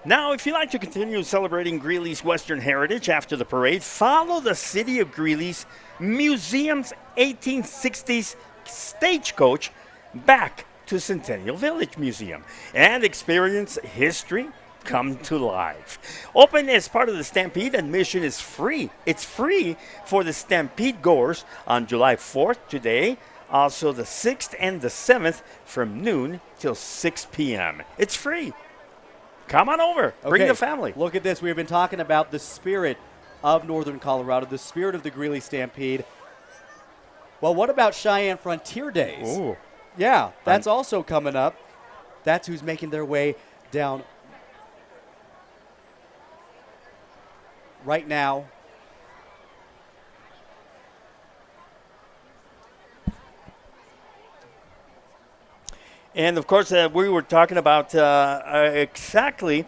Now, if you'd like to continue celebrating Greeley's Western heritage after the parade, follow the City of Greeley's Museum's 1860s stagecoach back to Centennial Village Museum and experience history come to life. Open as part of the Stampede, admission is free. It's free for the Stampede goers on July 4th today, also the 6th and the 7th from noon till 6 p.m. It's free. Come on over. Bring the family. Look at this. We've been talking about the spirit of Northern Colorado, the spirit of the Greeley Stampede. Well, what about Cheyenne Frontier Days? Ooh. Yeah, that's also coming up. That's who's making their way down right now. And, of course, we were talking about exactly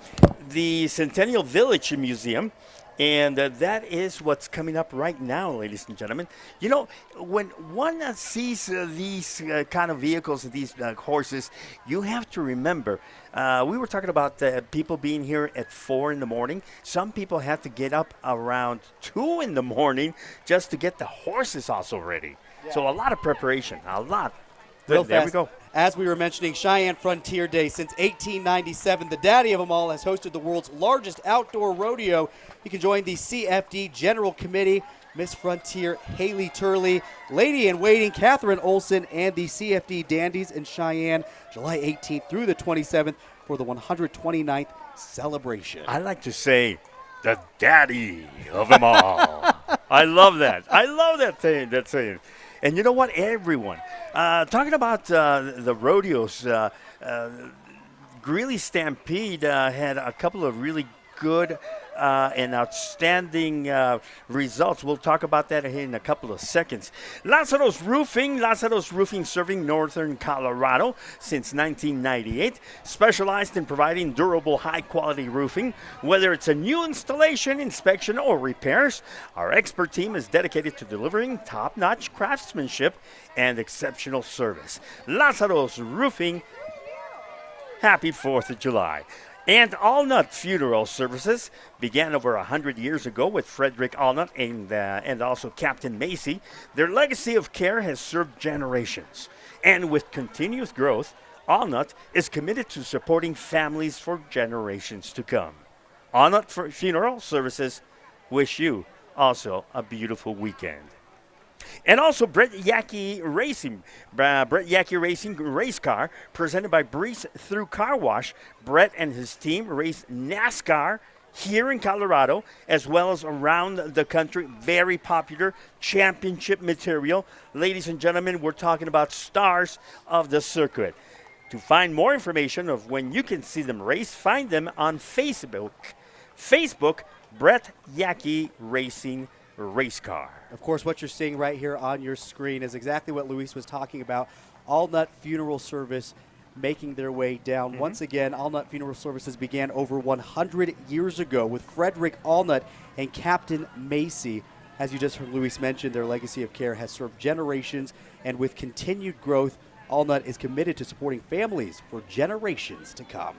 the Centennial Village Museum, and that is what's coming up right now, ladies and gentlemen. You know, when one sees these kind of vehicles, these horses, you have to remember, we were talking about people being here at 4 in the morning. Some people have to get up around 2 in the morning just to get the horses also ready. Yeah. So a lot of preparation, a lot. Real there fast. we go. As we were mentioning, Cheyenne Frontier Day since 1897. The daddy of them all has hosted the world's largest outdoor rodeo. You can join the CFD General Committee, Miss Frontier Haley Turley, Lady in Waiting Catherine Olson, and the CFD Dandies in Cheyenne, July 18th through the 27th for the 129th celebration. I like to say the daddy of them all. I love that. I love that saying. And you know what? Everyone. Talking about the rodeos, Greeley Stampede had a couple of really good and outstanding results. We'll talk about that in a couple of seconds. Lazaro's Roofing serving northern Colorado since 1998, specialized in providing durable, high-quality roofing. Whether it's a new installation, inspection, or repairs, our expert team is dedicated to delivering top-notch craftsmanship and exceptional service. Lazaro's Roofing, happy 4th of July. And Allnut Funeral Services began over 100 years ago with Frederick Allnut and also Captain Macy. Their legacy of care has served generations. And with continuous growth, Allnut is committed to supporting families for generations to come. Allnut Funeral Services wish you also a beautiful weekend. And also Brett Yackey Racing race car presented by Breeze Through Car Wash. Brett and his team race NASCAR here in Colorado as well as around the country. Very popular championship material. Ladies and gentlemen, we're talking about stars of the circuit. To find more information of when you can see them race, find them on Facebook, Brett Yackey Racing race car. Of course, what you're seeing right here on your screen is exactly what Luis was talking about. Allnut Funeral Service making their way down. Once again, Allnut Funeral Services began over 100 years ago with Frederick Allnut and Captain Macy. As you just heard Luis mention, their legacy of care has served generations, and with continued growth, Allnut is committed to supporting families for generations to come.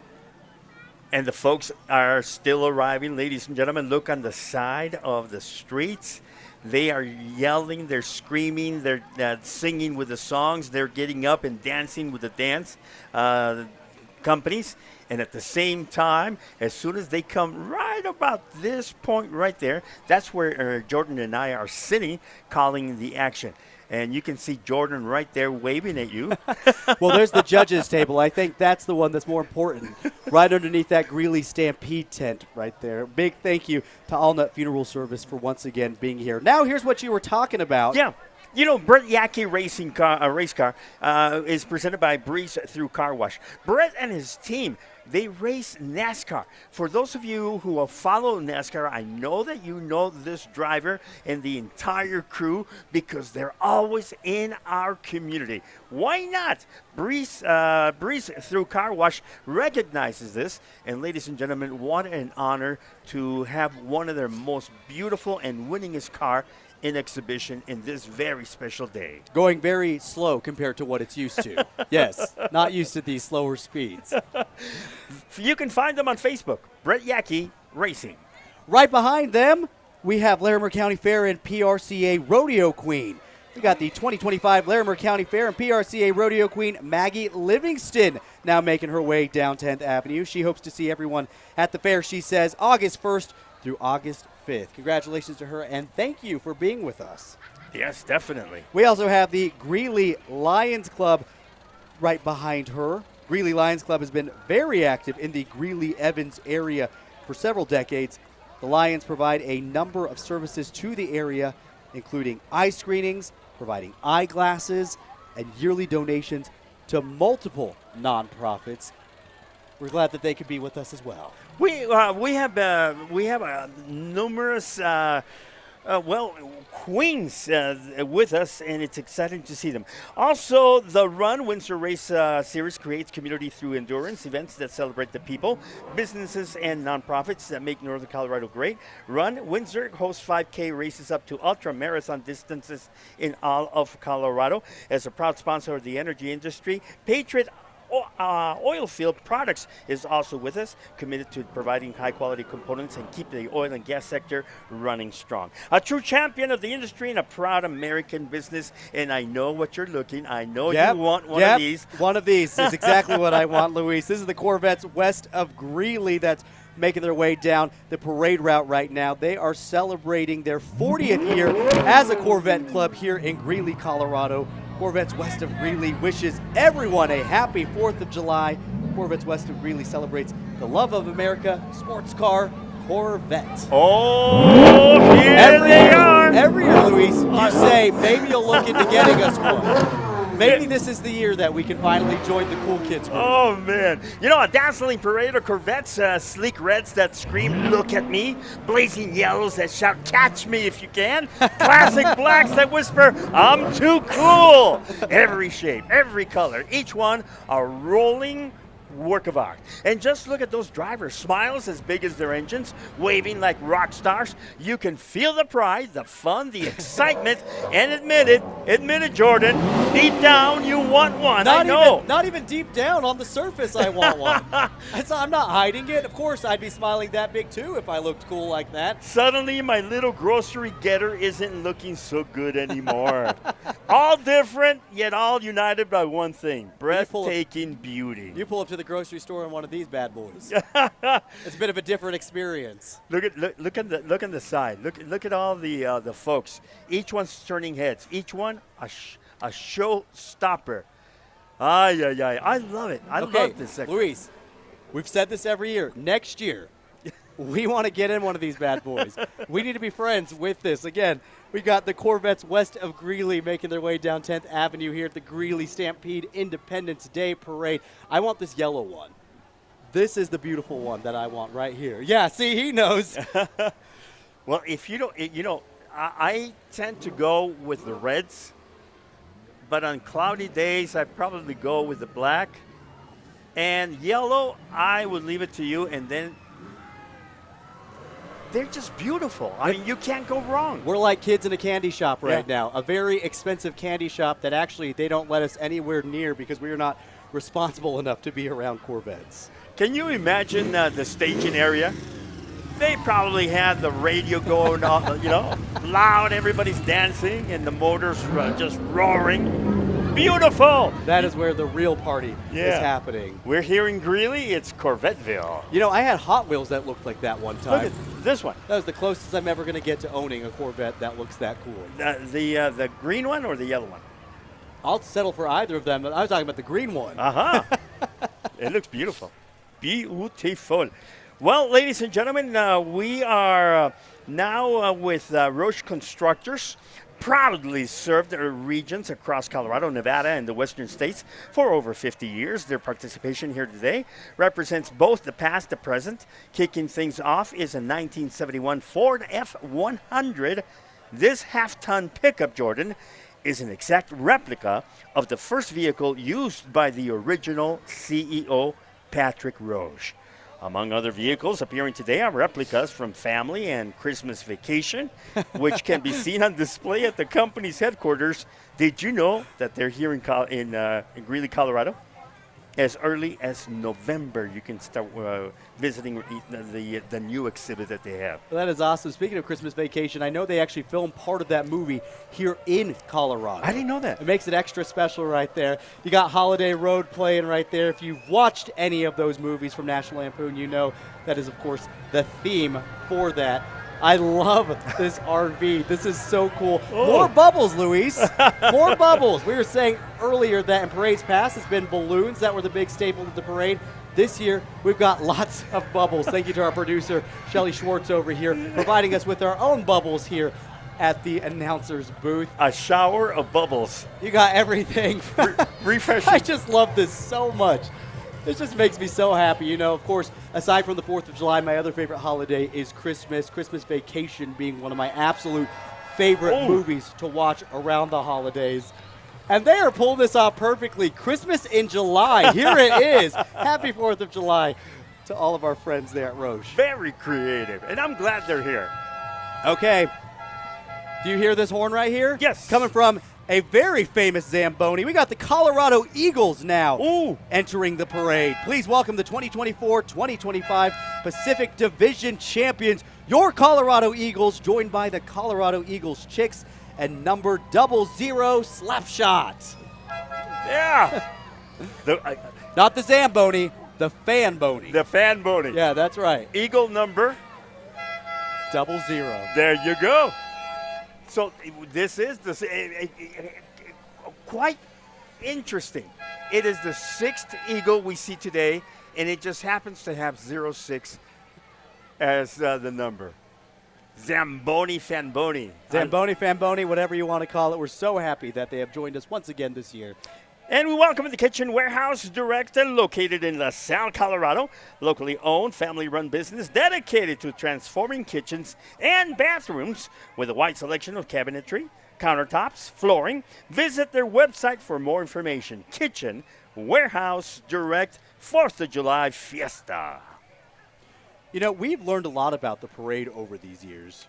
And the folks are still arriving. Ladies and gentlemen, look on the side of the streets. They are yelling, they're screaming, they're singing with the songs. They're getting up and dancing with the dance companies. And at the same time, as soon as they come right about this point right there, that's where Jordan and I are sitting calling the action. And you can see Jordan right there waving at you. Well, there's the judges' table. I think that's the one that's more important. Right underneath that Greeley Stampede tent right there. Big thank you to Allnut Funeral Service for once again being here. Now, here's what you were talking about. Yeah. You know, Brett Yackey race car is presented by Breeze Through Car Wash. Brett and his team, they race NASCAR. For those of you who have followed NASCAR, I know that you know this driver and the entire crew because they're always in our community. Why not? Breeze Through Car Wash recognizes this. And ladies and gentlemen, what an honor to have one of their most beautiful and winningest car in exhibition in this very special day. Going very slow compared to what it's used to. Yes, not used to these slower speeds. You can find them on Facebook, Brett Yackey Racing. Right behind them, we have Larimer County Fair and PRCA Rodeo Queen. We got the 2025 Larimer County Fair and PRCA Rodeo Queen, Maggie Livingston, now making her way down 10th Avenue. She hopes to see everyone at the fair, she says, August 1st through August 5th. Congratulations to her, and thank you for being with us. Yes, definitely. We also have the Greeley Lions Club right behind her. Greeley Lions Club has been very active in the Greeley-Evans area for several decades. The Lions provide a number of services to the area, including eye screenings, providing eyeglasses, and yearly donations to multiple nonprofits. We're glad that they could be with us as well. We have numerous queens with us, and it's exciting to see them. Also, the Run Windsor Race Series creates community through endurance events that celebrate the people, businesses, and nonprofits that make Northern Colorado great. Run Windsor hosts 5K races up to ultra-marathon distances in all of Colorado. As a proud sponsor of the energy industry, Patriot Oilfield Products is also with us, committed to providing high-quality components and keep the oil and gas sector running strong. A true champion of the industry and a proud American business, and I know what you're looking. I know you want one of these. One of these is exactly what I want, Luis. This is the Corvettes west of Greeley that's making their way down the parade route right now. They are celebrating their 40th year as a Corvette club here in Greeley, Colorado. Corvettes west of Greeley wishes everyone a happy 4th of July. Corvettes west of Greeley celebrates the love of America, sports car, Corvette. Oh, here they are. Every year, Luis, you say maybe you'll look into getting us one. Maybe this is the year that we can finally join the cool kids group. Oh, man. You know, a dazzling parade of Corvettes, sleek reds that scream, look at me, blazing yellows that shout, catch me if you can, classic blacks that whisper, I'm too cool. Every shape, every color, each one a rolling work of art. And just look at those drivers, smiles as big as their engines, waving like rock stars. You can feel the pride, the fun, the excitement, and admit it, Jordan, deep down you want one. I know. Not even deep down on the surface I want one. I'm not hiding it. Of course, I'd be smiling that big too if I looked cool like that. Suddenly, my little grocery getter isn't looking so good anymore. All different, yet all united by one thing, breathtaking beauty. You pull up to the grocery store in one of these bad boys. It's a bit of a different experience. Look on the side. Look at all the folks. Each one's turning heads. Each one a showstopper. Ay. I love it. I love this section. Luis, we've said this every year. Next year, we want to get in one of these bad boys. We need to be friends with this. Again, we got the Corvettes west of Greeley making their way down 10th Avenue here at the Greeley Stampede Independence Day Parade. I want this yellow one. This is the beautiful one that I want right here. Yeah, see, he knows. Well, if you don't, I tend to go with the reds, but on cloudy days, I probably go with the black. And yellow, I would leave it to you, and then they're just beautiful. I mean, you can't go wrong. We're like kids in a candy shop right now. A very expensive candy shop that actually they don't let us anywhere near because we are not responsible enough to be around Corvettes. Can you imagine the staging area? They probably had the radio going on, loud. Everybody's dancing and the motors just roaring. Beautiful. That is where the real party is happening. We're here in Greeley. It's Corvetteville. I had Hot Wheels that looked like that one time. Look at this one. That was the closest I'm ever going to get to owning a Corvette that looks that cool. The green one or the yellow one? I'll settle for either of them, but I was talking about the green one. It looks beautiful. Beautiful. Well, ladies and gentlemen, we are now with Roche Constructors. Proudly served their regions across Colorado, Nevada, and the western states for over 50 years. Their participation here today represents both the past and present. Kicking things off is a 1971 Ford F-100. This half-ton pickup, Jordan, is an exact replica of the first vehicle used by the original CEO, Patrick Roche. Among other vehicles appearing today are replicas from Family and Christmas Vacation, which can be seen on display at the company's headquarters. Did you know that they're here in Greeley, Colorado? As early as November, you can start visiting the new exhibit that they have. Well, that is awesome. Speaking of Christmas Vacation, I know they actually filmed part of that movie here in Colorado. I didn't know that. It makes it extra special right there. You got Holiday Road playing right there. If you've watched any of those movies from National Lampoon, you know that is, of course, the theme for that. I love this RV. This is so cool. Oh. More bubbles, Luis. More bubbles. We were saying earlier that in parades past, it's been balloons that were the big staple of the parade. This year, we've got lots of bubbles. Thank you to our producer, Shelly Schwartz over here, providing us with our own bubbles here at the announcer's booth. A shower of bubbles. You got everything. Refreshing. I just love this so much. This just makes me so happy. You know, of course, aside from the 4th of July, my other favorite holiday is Christmas. Christmas Vacation being one of my absolute favorite movies to watch around the holidays. And they are pulling this off perfectly. Christmas in July. Here it is. Happy 4th of July to all of our friends there at Roche. Very creative, and I'm glad they're here. Okay. Do you hear this horn right here? Yes. Coming from a very famous Zamboni. We got the Colorado Eagles now entering the parade. Please welcome the 2024-2025 Pacific Division champions, your Colorado Eagles, joined by the Colorado Eagles Chicks and number 00 Slapshot. Yeah. Not the Zamboni, the Fanboni. The Fanboni. Yeah, that's right. Eagle number 00. There you go. So this is quite interesting. It is the 6th Eagle we see today, and it just happens to have 06 as the number. Zamboni Fanboni. Zamboni, Fanboni, whatever you want to call it. We're so happy that they have joined us once again this year. And we welcome the Kitchen Warehouse Direct, located in LaSalle, Colorado. Locally owned, family-run business dedicated to transforming kitchens and bathrooms with a wide selection of cabinetry, countertops, flooring. Visit their website for more information. Kitchen Warehouse Direct, 4th of July Fiesta. You know, we've learned a lot about the parade over these years.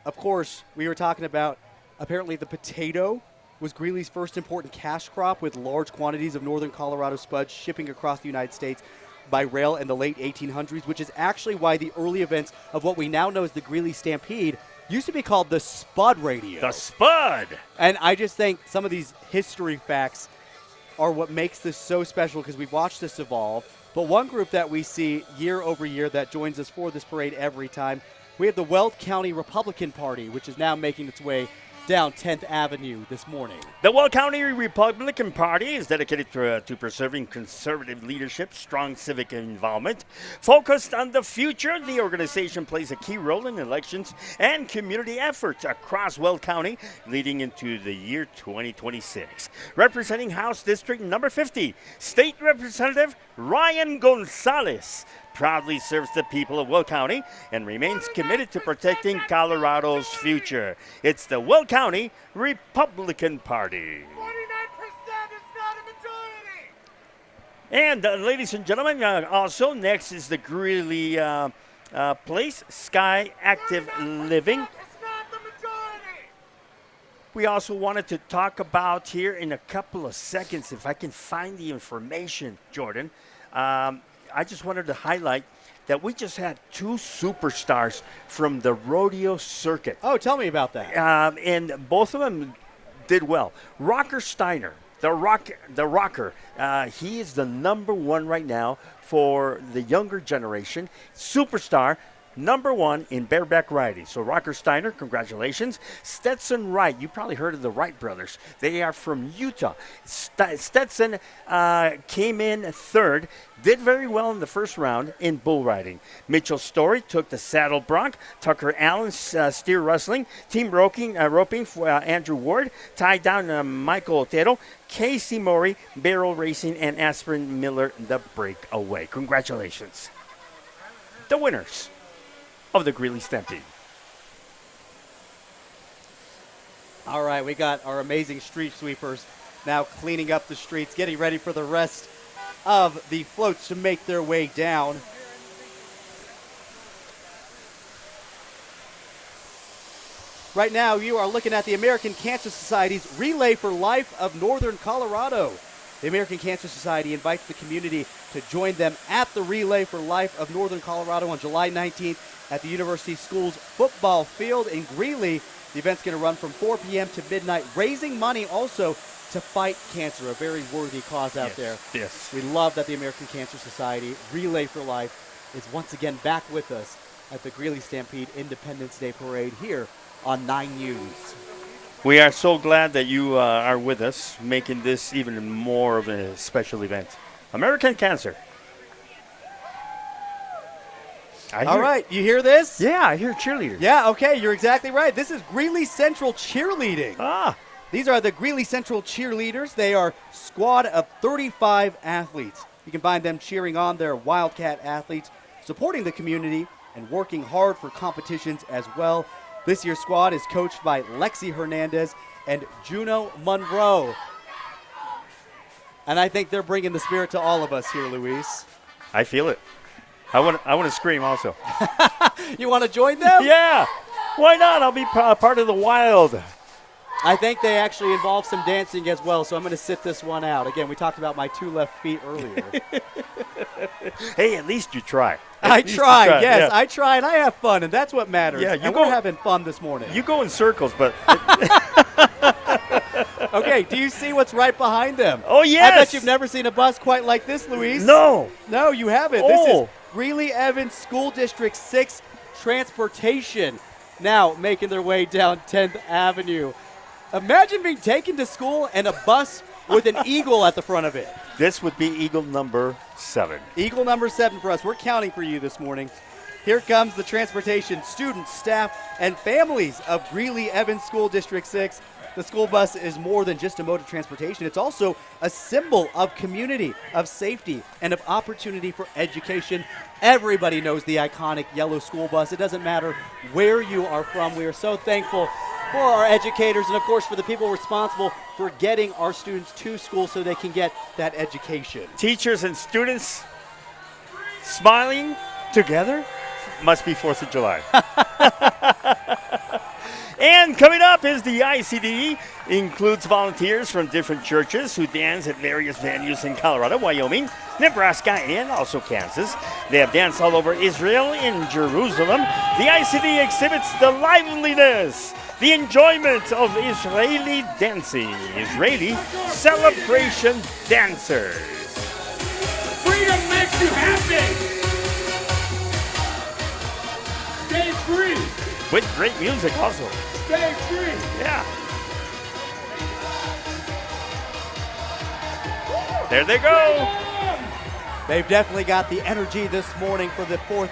Of course, we were talking about apparently the potato was Greeley's first important cash crop, with large quantities of northern Colorado spuds shipping across the United States by rail in the late 1800s, which is actually why the early events of what we now know as the Greeley Stampede used to be called the Spud Radio. The Spud! And I just think some of these history facts are what makes this so special, because we've watched this evolve. But one group that we see year over year that joins us for this parade every time, we have the Weld County Republican Party, which is now making its way down 10th Avenue this morning. The Weld County Republican Party is dedicated to preserving conservative leadership, strong civic involvement. Focused on the future, the organization plays a key role in elections and community efforts across Weld County leading into the year 2026. Representing House District number 50, State Representative Ryan Gonzalez proudly serves the people of Weld County and remains committed to protecting Colorado's future. It's the Weld County Republican Party. 49% is not a majority. And ladies and gentlemen, also next is the Greeley Place Sky Active Living. It's not the majority. We also wanted to talk about here in a couple of seconds, if I can find the information, Jordan. I just wanted to highlight that we just had 2 superstars from the rodeo circuit. Oh, tell me about that. And both of them did well. Rocker Steiner, the rocker, he is the number 1 right now for the younger generation. Superstar, number 1 in bareback riding. So Rocker Steiner, congratulations. Stetson Wright, you probably heard of the Wright brothers. They are from Utah. Stetson came in 3rd, did very well in the first round in bull riding. Mitchell Story took the saddle bronc. Tucker Allen, steer wrestling. Team roping for Andrew Ward. Tied down Michael Otero. Casey Maury, barrel racing, and Aspirin Miller, the breakaway. Congratulations. The winners of the Greeley Stampede. All right, we got our amazing street sweepers now cleaning up the streets, getting ready for the rest of the floats to make their way down. Right now, you are looking at the American Cancer Society's Relay for Life of Northern Colorado. The American Cancer Society invites the community to join them at the Relay for Life of Northern Colorado on July 19th at the University Schools football field in Greeley. The event's going to run from 4 p.m. to midnight, raising money also to fight cancer, a very worthy cause out there. Yes. We love that the American Cancer Society Relay for Life is once again back with us at the Greeley Stampede Independence Day Parade here on 9 News. We are so glad that you are with us, making this even more of a special event. American Cancer. All right, you hear this? Yeah, I hear cheerleaders. Yeah, okay, you're exactly right. This is Greeley Central Cheerleading. Ah. These are the Greeley Central Cheerleaders. They are a squad of 35 athletes. You can find them cheering on their Wildcat athletes, supporting the community, and working hard for competitions as well. This year's squad is coached by Lexi Hernandez and Juno Monroe. And I think they're bringing the spirit to all of us here, Luis. I feel it. I want to scream also. You want to join them? Yeah. Why not? I'll be part of the Wild. I think they actually involve some dancing as well, so I'm going to sit this one out. Again, we talked about my 2 left feet earlier. Hey, at least you try. I tried, yes. Yeah. I tried, and I have fun, and that's what matters. Yeah, we're having fun this morning. You go in circles, but... Okay, do you see what's right behind them? Oh, yes. I bet you've never seen a bus quite like this, Luis. No. No, you haven't. Oh. This is Greeley Evans School District 6 Transportation, now making their way down 10th Avenue. Imagine being taken to school and a bus with an eagle at the front of it. This would be Eagle number 7. Eagle number 7 for us. We're counting for you this morning. Here comes the transportation, students, staff, and families of Greeley Evans School District 6. The school bus is more than just a mode of transportation. It's also a symbol of community, of safety, and of opportunity for education. Everybody knows the iconic yellow school bus. It doesn't matter where you are from. We are so thankful for our educators and, of course, for the people responsible for getting our students to school so they can get that education. Teachers and students smiling together must be 4th of July. And coming up is the ICDE. Includes volunteers from different churches who dance at various venues in Colorado, Wyoming, Nebraska, and also Kansas. They have danced all over Israel and Jerusalem. The ICDE exhibits the liveliness, the enjoyment of Israeli dancing, Israeli celebration dancers. Freedom makes you happy. Stay free. With great music also. Stay free. Yeah. There they go. They've definitely got the energy this morning for the 4th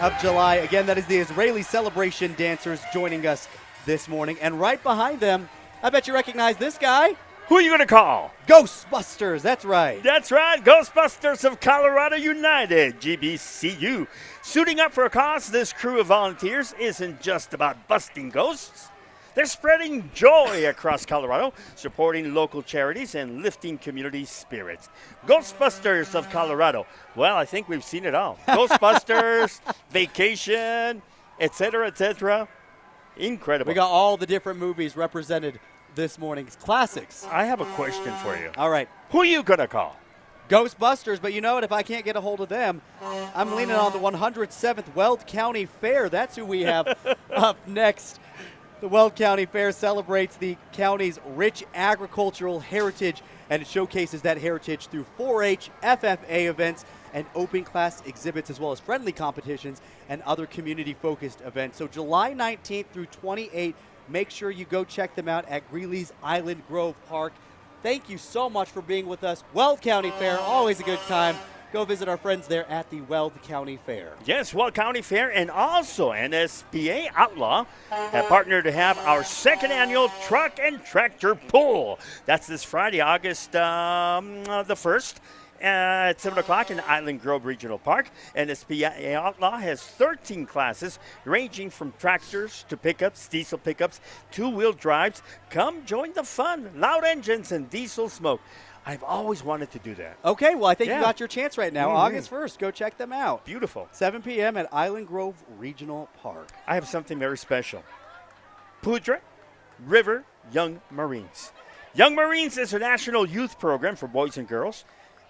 of July. Again, that is the Israeli celebration dancers joining us this morning. And right behind them, I bet you recognize this guy. Who are you going to call? Ghostbusters, that's right. That's right, Ghostbusters of Colorado United, GBCU. Suiting up for a cause, this crew of volunteers isn't just about busting ghosts. They're spreading joy across Colorado, supporting local charities and lifting community spirits. Ghostbusters of Colorado. Well, I think we've seen it all. Ghostbusters, vacation, etc., etc. Incredible. We got all the different movies represented this morning. It's classics. I have a question for you. All right. Who are you going to call? Ghostbusters, but you know what? If I can't get a hold of them, I'm leaning on the 107th Weld County Fair. That's who we have up next. The Weld County Fair celebrates the county's rich agricultural heritage, and it showcases that heritage through 4-H, FFA events, and open class exhibits, as well as friendly competitions and other community-focused events. So July 19th through 28th, make sure you go check them out at Greeley's Island Grove Park. Thank you so much for being with us. Weld County Fair, always a good time. Go visit our friends there at the Weld County Fair. Yes, Weld County Fair and also NSPA Outlaw have partnered to have our second annual Truck and Tractor Pull. That's this Friday, August the 1st. At 7 o'clock in Island Grove Regional Park. NSPA Outlaw has 13 classes ranging from tractors to pickups, diesel pickups, two-wheel drives. Come join the fun. Loud engines and diesel smoke. I've always wanted to do that. Okay, well, I think Yeah. you got your chance right now. August 1st, go check them out. Beautiful. 7 p.m. at Island Grove Regional Park. I have something very special. Poudre River Young Marines. Young Marines is a national youth program for boys and girls,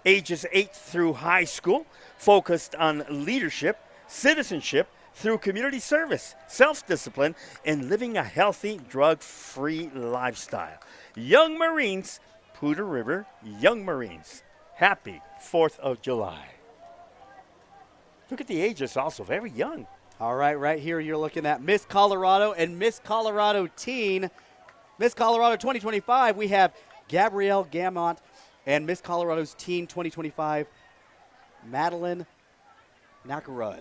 ages 8 through high school, focused on leadership, citizenship, through community service, self-discipline, and living a healthy, drug-free lifestyle. Young Marines, Poudre River Young Marines. Happy 4th of July. Look at the ages also, very young. All right, right here you're looking at Miss Colorado and Miss Colorado Teen. Miss Colorado 2025, we have Gabrielle Gamont, and Miss Colorado's Teen 2025, Madeline Nakarud.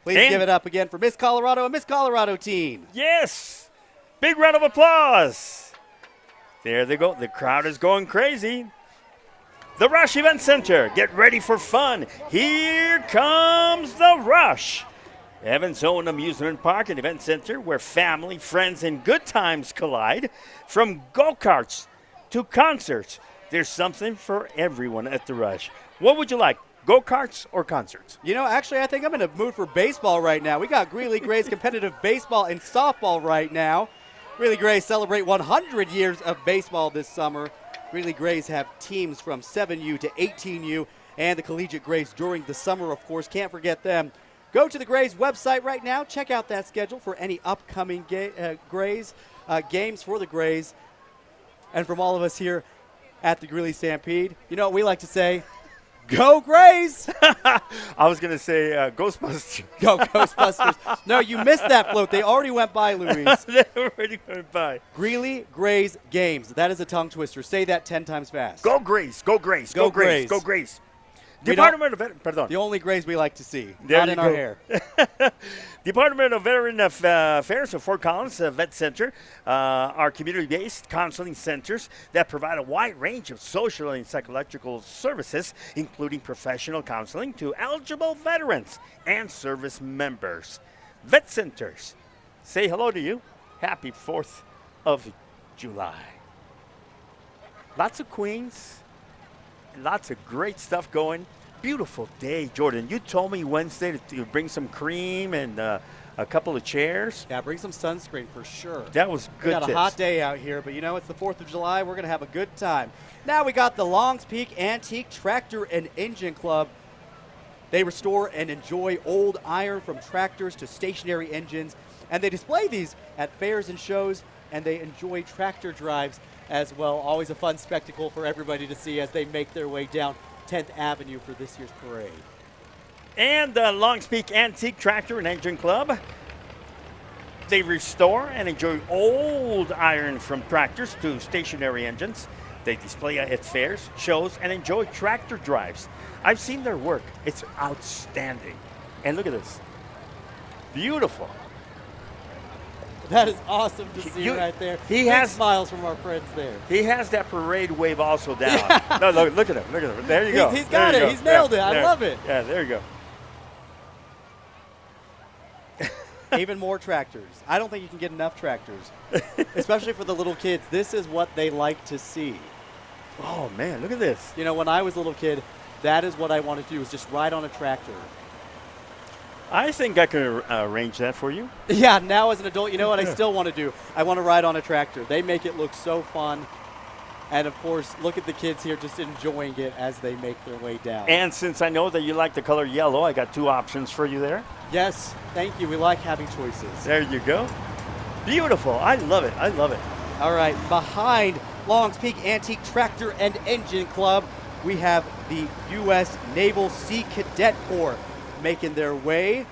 Please give it up again for Miss Colorado and Miss Colorado Teen. Yes! Big round of applause. There they go. The crowd is going crazy. The Rush Event Center. Get ready for fun. Here comes the Rush. Evans Own Amusement Park and Event Center, where family, friends, and good times collide. From go-karts to concerts, there's something for everyone at the Rush. What would you like, go-karts or concerts? You know, actually, I think I'm in a mood for baseball right now. We got Greeley Grays competitive baseball and softball right now. Greeley Grays celebrate 100 years of baseball this summer. Greeley Grays have teams from 7U to 18U and the Collegiate Grays during the summer, of course. Can't forget them. Go to the Grays website right now. Check out that schedule for any upcoming Grays games for the Grays. And from all of us here at the Greeley Stampede, you know what we like to say? Go Grays! I was going to say Ghostbusters. Go Ghostbusters. No, you missed that float. They already went by, Luis. They already went by. Greeley Grays Games. That is a tongue twister. Say that 10 times fast. Go Grays, go Grays, Go go Grays, Grays. go Grays. We Department of Pardon. The only Grays we like to see. There Not you in our go. hair. Department of Veteran Affairs of Fort Collins Vet Center are community-based counseling centers that provide a wide range of social and psychological services, including professional counseling to eligible veterans and service members. Vet Centers, say hello to you. Happy 4th of July. Lots of queens. Lots of great stuff going. Beautiful day, Jordan. You told me Wednesday to bring some cream and a couple of chairs. Yeah, bring some sunscreen for sure. That was good. We got tips. a hot day out here, but you know, it's the 4th of July. We're going to have a good time. Now we got the Longs Peak Antique Tractor and Engine Club. They restore and enjoy old iron from tractors to stationary engines, and they display these at fairs and shows, and they enjoy tractor drives as well. Always a fun spectacle for everybody to see as they make their way down 10th Avenue for this year's parade. And the Longs Peak Antique Tractor and Engine Club. They restore and enjoy old iron from tractors to stationary engines. They display at fairs, shows, and enjoy tractor drives. I've seen their work. It's outstanding. And look at this. Beautiful. That is awesome to see right there. He Big has smiles from our friends there. He has that parade wave also down. No, look at him. Look at him. There you go. He's got There it. you go. He's nailed it. Yeah, I there. love it. Yeah, there you go. Even more tractors. I don't think you can get enough tractors, especially for the little kids. This is what they like to see. Oh, man, look at this. You know, when I was a little kid, that is what I wanted to do, was just ride on a tractor. I think I can arrange that for you. Yeah, now as an adult, you know what I still want to do? I want to ride on a tractor. They make it look so fun. And, of course, look at the kids here just enjoying it as they make their way down. And since I know that you like the color yellow, I got 2 options for you there. Yes, thank you. We like having choices. There you go. Beautiful. I love it. I love it. All right, behind Longs Peak Antique Tractor and Engine Club, we have the U.S. Naval Sea Cadet Corps making their way.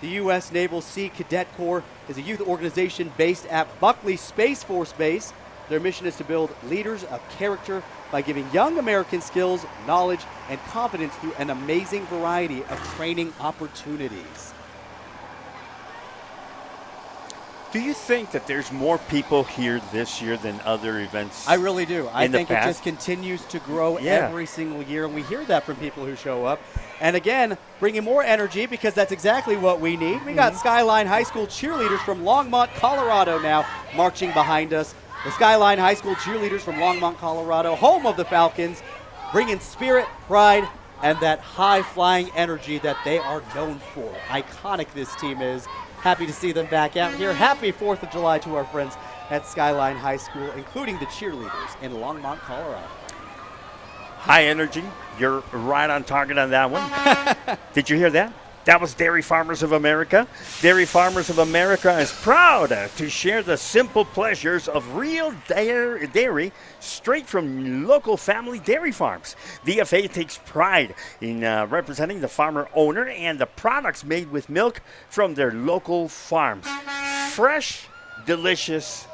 The U.S. Naval Sea Cadet Corps is a youth organization based at Buckley Space Force Base. Their mission is to build leaders of character by giving young Americans skills, knowledge, and confidence through an amazing variety of training opportunities. Do you think that there's more people here this year than other events? I really do. I in the think it past? just continues to grow Yeah. every single year, and we hear that from people who show up. And again, bringing more energy because that's exactly what we need. We got Skyline High School cheerleaders from Longmont, Colorado now marching behind us. The Skyline High School cheerleaders from Longmont, Colorado, home of the Falcons, bringing spirit, pride, and that high-flying energy that they are known for. Iconic this team is. Happy to see them back out here. Happy 4th of July to our friends at Skyline High School, including the cheerleaders in Longmont, Colorado. High energy. You're right on target on that one. Did you hear that? That was Dairy Farmers of America. Dairy Farmers of America is proud to share the simple pleasures of real dairy straight from local family dairy farms. DFA takes pride in representing the farmer owner and the products made with milk from their local farms. Fresh, delicious.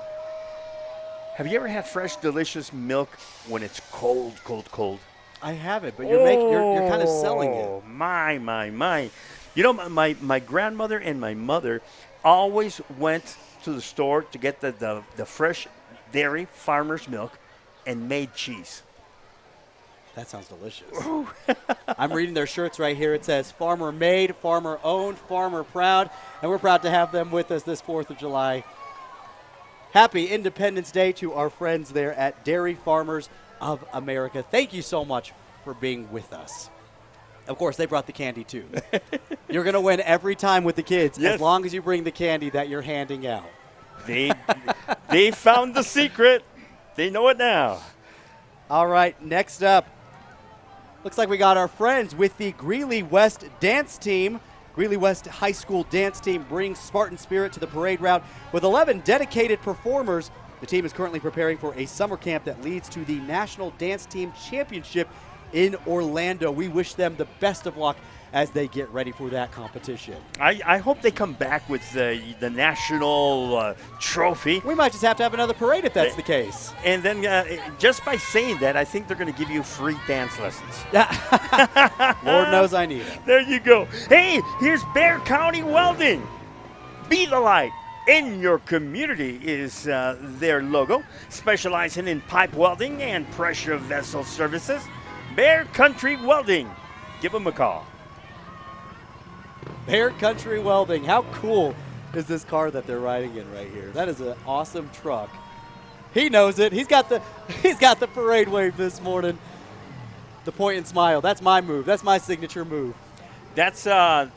Have you ever had fresh, delicious milk when it's cold, cold, cold? I haven't, but you're kind of selling it. Oh, my. You know, my grandmother and my mother always went to the store to get the fresh dairy farmer's milk and made cheese. That sounds delicious. I'm reading their shirts right here. It says farmer made, farmer owned, farmer proud, and we're proud to have them with us this 4th of July. Happy Independence Day to our friends there at Dairy Farmers of America. Thank you so much for being with us. Of course, they brought the candy, too. You're going to win every time with the kids, yes, as long as you bring the candy that you're handing out. They found the secret. They know it now. All right, next up, looks like we got our friends with the Greeley West dance team. Greeley West High School dance team brings Spartan spirit to the parade route with 11 dedicated performers. The team is currently preparing for a summer camp that leads to the National Dance Team Championship in Orlando. We wish them the best of luck as they get ready for that competition. I hope they come back with the national trophy. We might just have to have another parade if that's the case. And then just by saying that, I think they're going to give you free dance lessons. Lord knows I need it. There you go. Hey, here's Bear County Welding. Be the light in your community is their logo, specializing in pipe welding and pressure vessel services. Bear Country Welding. Give them a call. Bear Country Welding. How cool is this car that they're riding in right here? That is an awesome truck. He knows it. He's got the parade wave this morning. The point and smile. That's my move. That's my signature move. That's a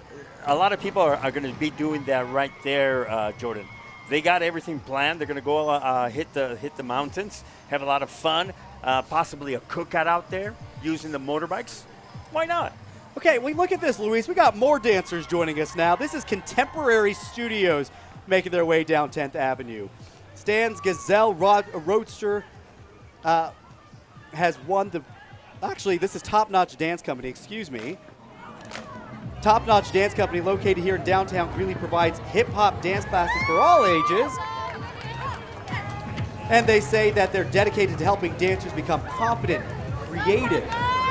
lot of people are going to be doing that right there, Jordan. They got everything planned. They're going to go hit the mountains, have a lot of fun, possibly a cookout out there using the motorbikes. Why not? Okay, we look at this, Luis. We got more dancers joining us now. This is Contemporary Studios making their way down 10th Avenue. Stan's Gazelle Roadster has won the. Actually, this is Top Notch Dance Company. Excuse me. Top Notch Dance Company, located here in downtown Greeley, provides hip-hop dance classes for all ages. And they say that they're dedicated to helping dancers become confident, creative,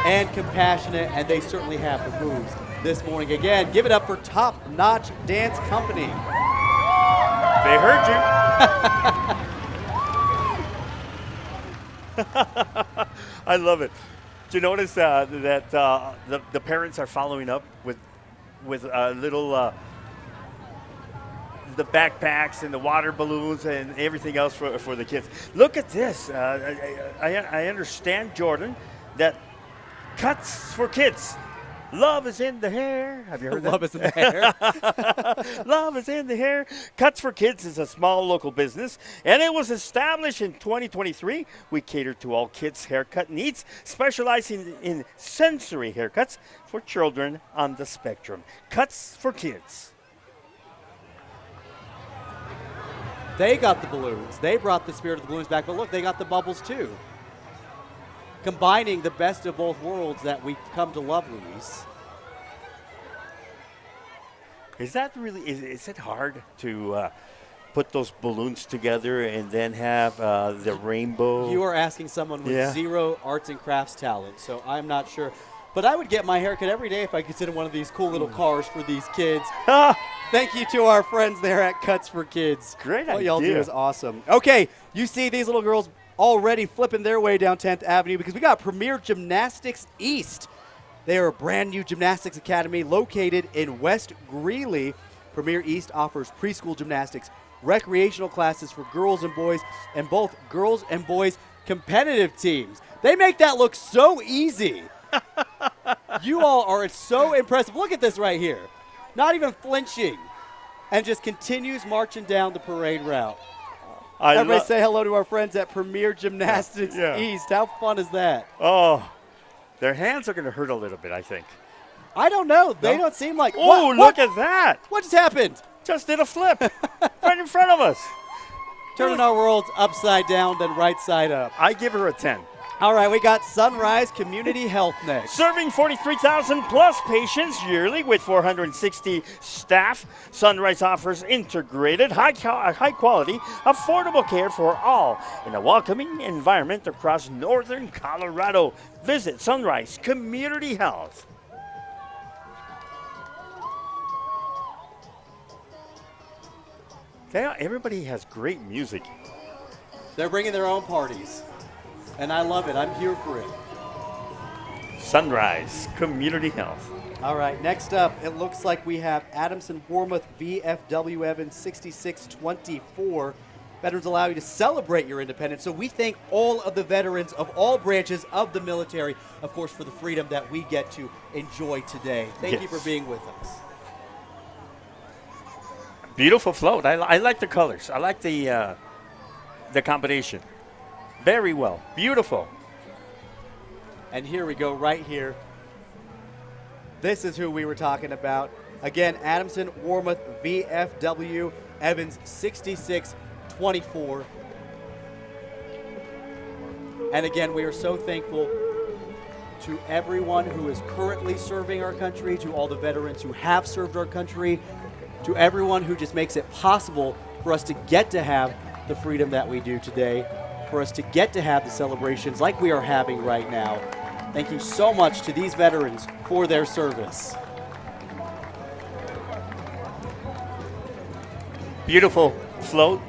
and compassionate, and they certainly have the moves this morning. Again, give it up for Top Notch Dance Company. They heard you. I love it. Do you notice that the parents are following up with little the backpacks and the water balloons and everything else for the kids? Look at this. I understand, Jordan, that Cuts for Kids. Love is in the hair. Have you heard that? Love is in the hair. Love is in the hair. Cuts for Kids is a small local business, and it was established in 2023. We cater to all kids' haircut needs, specializing in sensory haircuts for children on the spectrum. Cuts for Kids. They got the balloons. They brought the spirit of the balloons back, but look, they got the bubbles too. Combining the best of both worlds that we've come to love, Luis. Is that really, is it hard to put those balloons together and then have the rainbow? You are asking someone with zero arts and crafts talent, so I'm not sure. But I would get my haircut every day if I could sit in one of these cool little cars for these kids. Thank you to our friends there at Cuts for Kids. Great idea. What y'all do is awesome. Okay, you see these little girls already flipping their way down 10th Avenue because we got Premier Gymnastics East. They are a brand new gymnastics academy located in West Greeley. Premier East offers preschool gymnastics, recreational classes for girls and boys, and both girls and boys competitive teams. They make that look so easy. You all are so impressive. Look at this right here. Not even flinching. And just continues marching down the parade route. Everybody say hello to our friends at Premier Gymnastics East. How fun is that? Oh, their hands are going to hurt a little bit, I think. I don't know. They don't seem like. Oh, look at that. What just happened? Just did a flip right in front of us. Turning our worlds upside down, then right side up. I give her a 10. All right, we got Sunrise Community Health next. Serving 43,000 plus patients yearly with 460 staff, Sunrise offers integrated, high quality, affordable care for all in a welcoming environment across northern Colorado. Visit Sunrise Community Health. Everybody has great music. They're bringing their own parties, and I love it. I'm here for it. Sunrise Community Health. All right, next up, it looks like we have Adamson-Warmouth VFW Evans 6624. Veterans allow you to celebrate your independence, so we thank all of the veterans of all branches of the military, of course, for the freedom that we get to enjoy today. Thank you for being with us. Beautiful float. I like the colors. I like the combination. Very well. Beautiful. And here we go right here. This is who we were talking about. Again, Adamson-Warmouth VFW Evans 6624. And again, we are so thankful to everyone who is currently serving our country, to all the veterans who have served our country, to everyone who just makes it possible for us to get to have the freedom that we do today, for us to get to have the celebrations like we are having right now. Thank you so much to these veterans for their service. Beautiful float.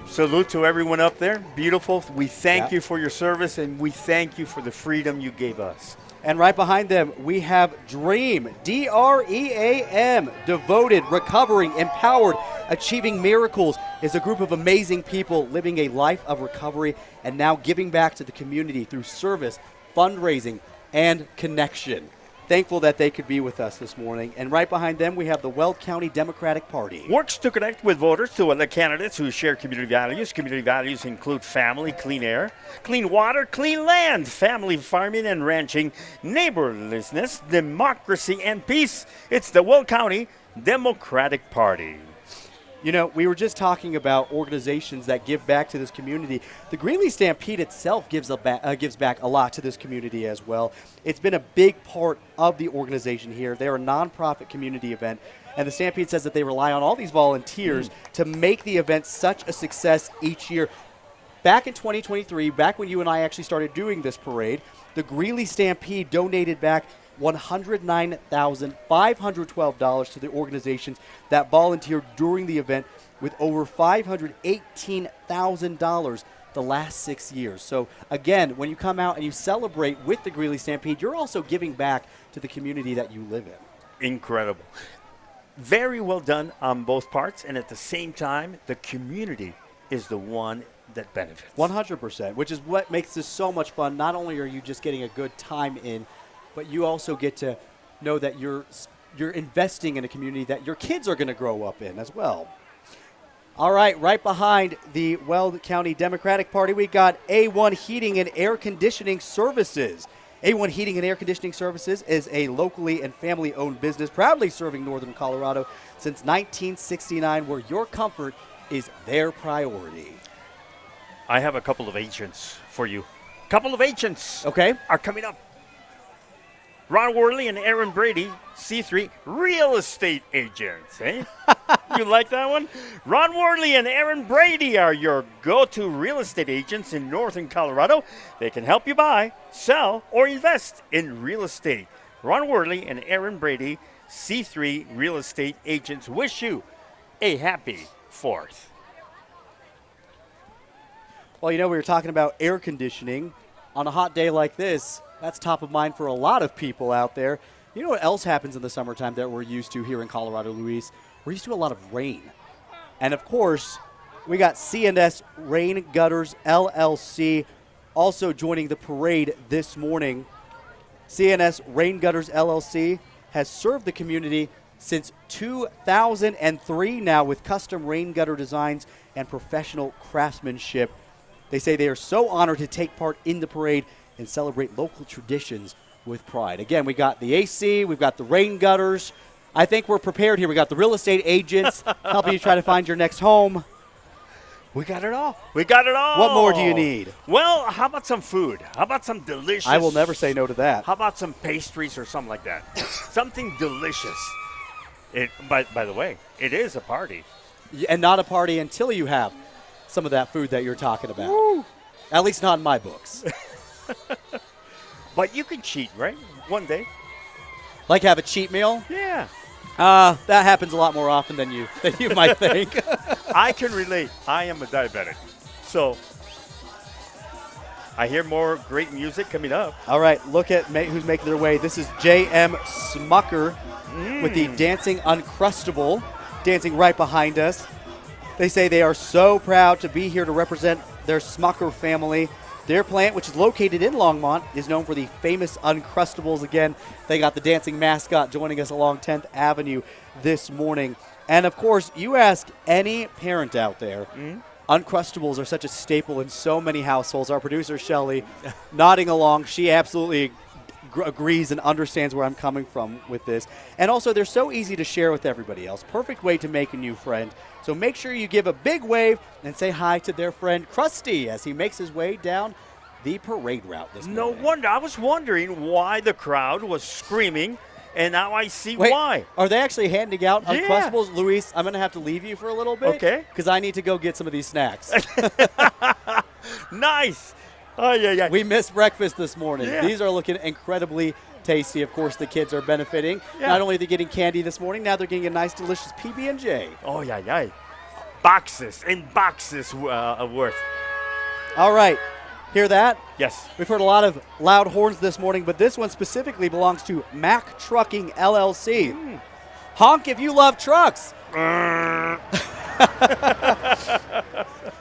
Salute to everyone up there. Beautiful. We thank you for your service, and we thank you for the freedom you gave us. And right behind them, we have DREAM, D-R-E-A-M, devoted, recovering, empowered, achieving miracles, is a group of amazing people living a life of recovery and now giving back to the community through service, fundraising, and connection. Thankful that they could be with us this morning. And right behind them, we have the Weld County Democratic Party. Works to connect with voters to elect candidates who share community values. Community values include family, clean air, clean water, clean land, family farming and ranching, neighborlessness, democracy, and peace. It's the Weld County Democratic Party. You know, we were just talking about organizations that give back to this community. The Greeley Stampede itself gives back a lot to this community as well. It's been a big part of the organization here. They're a nonprofit community event, and the Stampede says that they rely on all these volunteers to make the event such a success each year. Back in 2023, back when you and I actually started doing this parade, the Greeley Stampede donated back $109,512 to the organizations that volunteered during the event, with over $518,000 the last 6 years. So again, when you come out and you celebrate with the Greeley Stampede, you're also giving back to the community that you live in. Incredible. Very well done on both parts, and at the same time, the community is the one that benefits. 100%, which is what makes this so much fun. Not only are you just getting a good time in, but you also get to know that you're investing in a community that your kids are going to grow up in as well. All right behind the Weld County Democratic Party, we got A1 Heating and Air Conditioning Services. A1 Heating and Air Conditioning Services is a locally and family-owned business proudly serving northern Colorado since 1969, where your comfort is their priority. I have a couple of agents for you. Couple of agents are coming up. Ron Worley and Aaron Brady, C3 real estate agents, eh? You like that one? Ron Worley and Aaron Brady are your go-to real estate agents in northern Colorado. They can help you buy, sell, or invest in real estate. Ron Worley and Aaron Brady, C3 real estate agents, wish you a happy 4th. Well, you know, we were talking about air conditioning. On a hot day like this, that's top of mind for a lot of people out there. You know what else happens in the summertime that we're used to here in Colorado, Luis? We're used to a lot of rain. And, of course, we got C&S Rain Gutters LLC also joining the parade this morning. CNS Rain Gutters LLC has served the community since 2003 now with custom rain gutter designs and professional craftsmanship. They say they are so honored to take part in the parade and celebrate local traditions with pride. Again, we got the AC, we've got the rain gutters. I think we're prepared here. We got the real estate agents helping you try to find your next home. We got it all. We got it all. What more do you need? Well, how about some food? How about some delicious? I will never say no to that. How about some pastries or something like that? Something delicious. By the way, it is a party. And not a party until you have some of that food that you're talking about. Woo. At least not in my books. But you can cheat, right? One day. Like have a cheat meal? Yeah. That happens a lot more often than you might think. I can relate. I am a diabetic. So I hear more great music coming up. All right, look at who's making their way. This is J.M. Smucker with the Dancing Uncrustable, dancing right behind us. They say they are so proud to be here to represent their Smucker family. Their plant, which is located in Longmont, is known for the famous Uncrustables. Again, they got the dancing mascot joining us along 10th Avenue this morning. And, of course, you ask any parent out there, Uncrustables are such a staple in so many households. Our producer, Shelly, nodding along. She absolutely agrees and understands where I'm coming from with this. And also, they're so easy to share with everybody else. Perfect way to make a new friend. So make sure you give a big wave and say hi to their friend Krusty as he makes his way down the parade route this morning. No wonder. I was wondering why the crowd was screaming, and now I see Wait, why. Are they actually handing out Yeah. Uncrustables? Luis, I'm going to have to leave you for a little bit. Okay. Because I need to go get some of these snacks. Nice. Oh, yeah. We missed breakfast this morning. Yeah. These are looking incredibly tasty. Of course, the kids are benefiting. Yeah. Not only are they getting candy this morning, now they're getting a nice, delicious PB&J. Oh, yeah. Boxes and boxes worth. All right. Hear that? Yes. We've heard a lot of loud horns this morning, but this one specifically belongs to Mack Trucking LLC. Honk if you love trucks.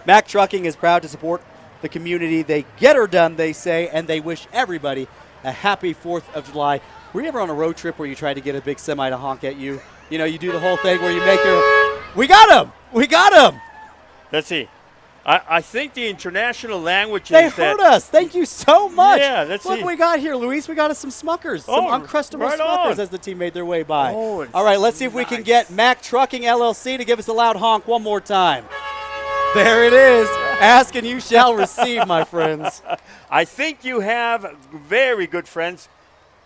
Mack Trucking is proud to support the community. They get her done, they say, and they wish everybody a happy 4th of July. Were you ever on a road trip where you tried to get a big semi to honk at you? You know, you do the whole thing where you make your... We got him! We got him! Let's see. I think the international language They is that. heard us. Thank you so much. Yeah, let's Look see. what we got here, Luis. We got us some Smuckers, some Oh, Uncrustable right Smuckers on. as the team made their way by. Oh, it's all right, let's see if we can nice. get Mack Trucking LLC to give us a loud honk one more time. There it is. Ask and you shall receive, my friends. I think you have very good friends.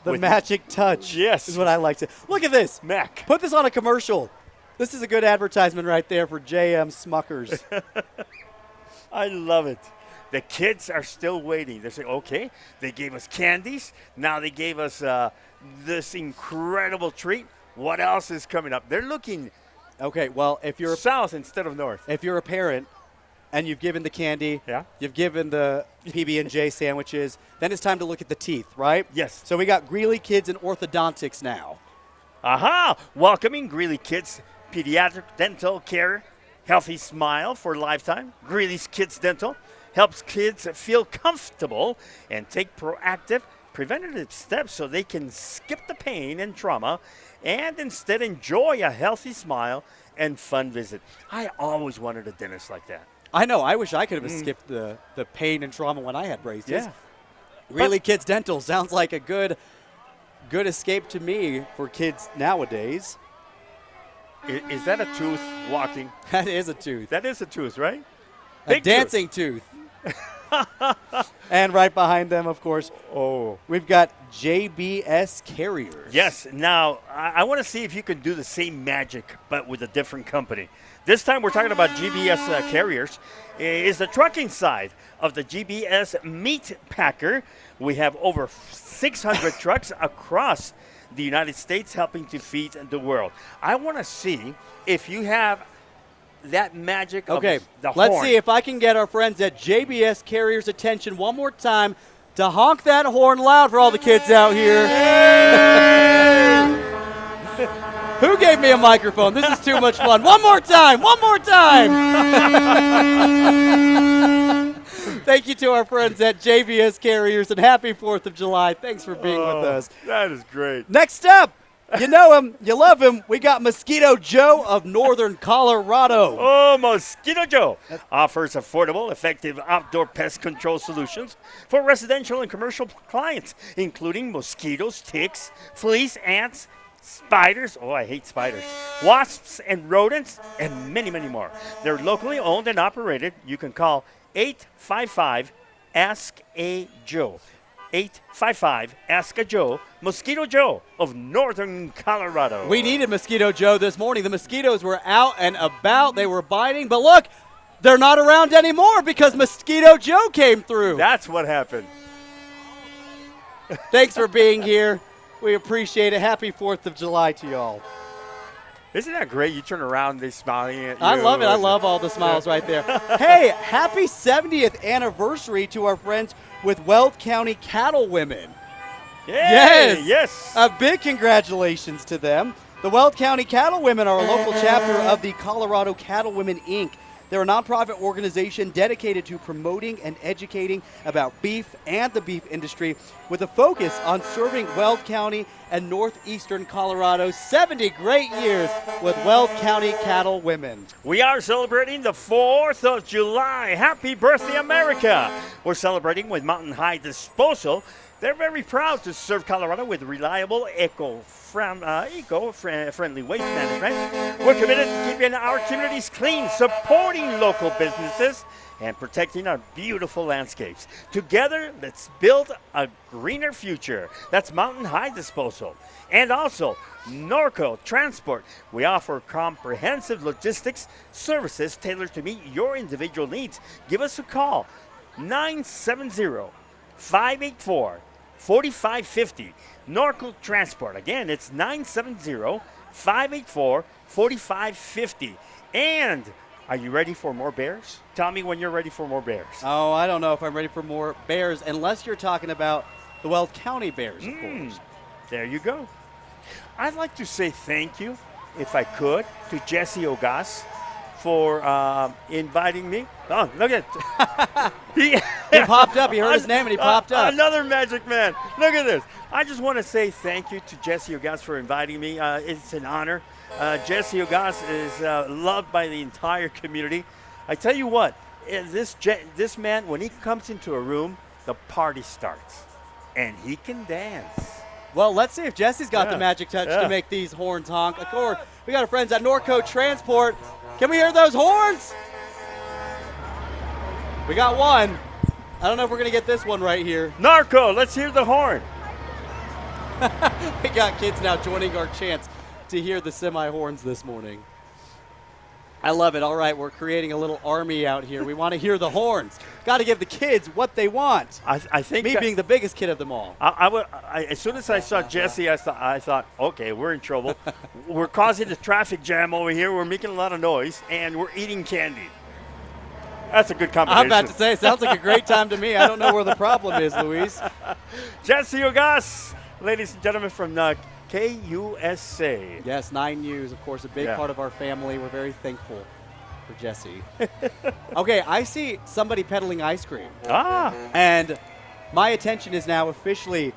The with magic touch. Yes. Is what I like to. Look at this. Mac. Put this on a commercial. This is a good advertisement right there for JM Smuckers. I love it. The kids are still waiting. They say, okay, they gave us candies. Now they gave us this incredible treat. What else is coming up? They're looking Okay, well, if you're south instead of north. if you're a parent and you've given the candy, Yeah. you've given the PB&J sandwiches, then it's time to look at the teeth, right? Yes. So we got Greeley Kids and Orthodontics now. Aha! Welcoming Greeley Kids Pediatric Dental Care. Healthy smile for lifetime. Greeley's Kids Dental helps kids feel comfortable and take proactive preventative steps so they can skip the pain and trauma and instead enjoy a healthy smile and fun visit. I always wanted a dentist like that. I know. I wish I could have skipped the pain and trauma when I had braces. Yeah. Greeley Kids Dental sounds like a good escape to me for kids nowadays. Is that a tooth walking? That is a tooth. That is a tooth, right? A Big tooth. dancing tooth. And right behind them, of course, Oh. we've got JBS Carriers. Yes. Now, I want to see if you can do the same magic, but with a different company. This time we're talking about GBS Carriers. Is the trucking side of the GBS Meat Packer. We have over 600 trucks across the United States helping to feed the world. I want to see if you have that magic Okay, of the let's horn. see if I can get our friends at JBS Carriers' attention one more time to honk that horn loud for all the kids out here. Who gave me a microphone? This is too much fun. One more time. One more time. Thank you to our friends at JVS Carriers, and happy 4th of July. Thanks for being with us. That is great. Next up, you know him, you love him. We got Mosquito Joe of Northern Colorado. Oh, Mosquito Joe offers affordable, effective outdoor pest control solutions for residential and commercial clients, including mosquitoes, ticks, fleas, ants, spiders, oh, I hate spiders, wasps and rodents, and many, many more. They're locally owned and operated. You can call 855-ASK-A-JOE. 855-ASK-A-JOE, Mosquito Joe of Northern Colorado. We needed Mosquito Joe this morning. The mosquitoes were out and about. They were biting. But look, they're not around anymore because Mosquito Joe came through. That's what happened. Thanks for being here. We appreciate it. Happy 4th of July to y'all. Isn't that great? You turn around, they smiling at you. I love it. I love all the smiles right there. Hey, happy 70th anniversary to our friends with Weld County Cattlewomen. Yes. A big congratulations to them. The Weld County Cattlewomen are a local chapter of the Colorado Cattlewomen, Inc. They're a nonprofit organization dedicated to promoting and educating about beef and the beef industry with a focus on serving Weld County and northeastern Colorado. 70 great years with Weld County Cattlewomen. We are celebrating the 4th of July. Happy birthday, America. We're celebrating with Mountain High Disposal. They're very proud to serve Colorado with reliable, eco-friendly waste management. We're committed to keeping our communities clean, supporting local businesses, and protecting our beautiful landscapes. Together, let's build a greener future. That's Mountain High Disposal. And also, Norco Transport. We offer comprehensive logistics services tailored to meet your individual needs. Give us a call, 970-584-4550. Norco Transport. Again, it's 970-584-4550. And are you ready for more bears? Tell me when you're ready for more bears. Oh, I don't know if I'm ready for more bears, unless you're talking about the Weld County Bears, of course. There you go. I'd like to say thank you, if I could, to Jesse Ogas for inviting me. Oh, look at He popped up. He heard his name and he popped up. Another magic man. Look at this. I just want to say thank you to Jesse Ogas for inviting me. It's an honor. Jesse Ogas is loved by the entire community. I tell you what, this man, when he comes into a room, the party starts. And he can dance. Well, let's see if Jesse's got the magic touch to make these horns honk. Of course, we got our friends at Norco Transport. Can we hear those horns? We got one. I don't know if we're going to get this one right here. Narco, let's hear the horn. We got kids now joining our chants to hear the semi-horns this morning. I love it. All right, we're creating a little army out here. We want to hear the horns. Got to give the kids what they want. I think me being the biggest kid of them all. As soon as I saw Jesse, I thought, okay, we're in trouble. We're causing a traffic jam over here. We're making a lot of noise, and we're eating candy. That's a good combination. I'm about to say, it sounds like a great time to me. I don't know where the problem is, Luis. Jesse Ogas, ladies and gentlemen, from KUSA. Yes, 9U's, of course, a big part of our family. We're very thankful for Jesse. Okay, I see somebody peddling ice cream. And my attention is now officially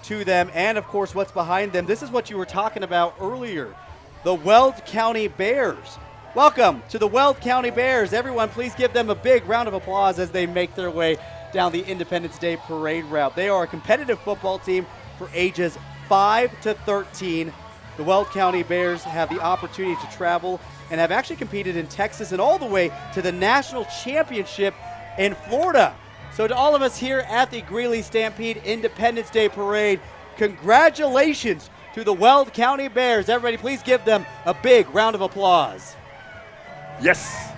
to them and, of course, what's behind them. This is what you were talking about earlier, the Weld County Bears. Welcome to the Weld County Bears. Everyone, please give them a big round of applause as they make their way down the Independence Day parade route. They are a competitive football team for ages 5 to 13. The Weld County Bears have the opportunity to travel and have actually competed in Texas and all the way to the national championship in Florida. So to all of us here at the Greeley Stampede Independence Day Parade, congratulations to the Weld County Bears. Everybody, please give them a big round of applause. Yes.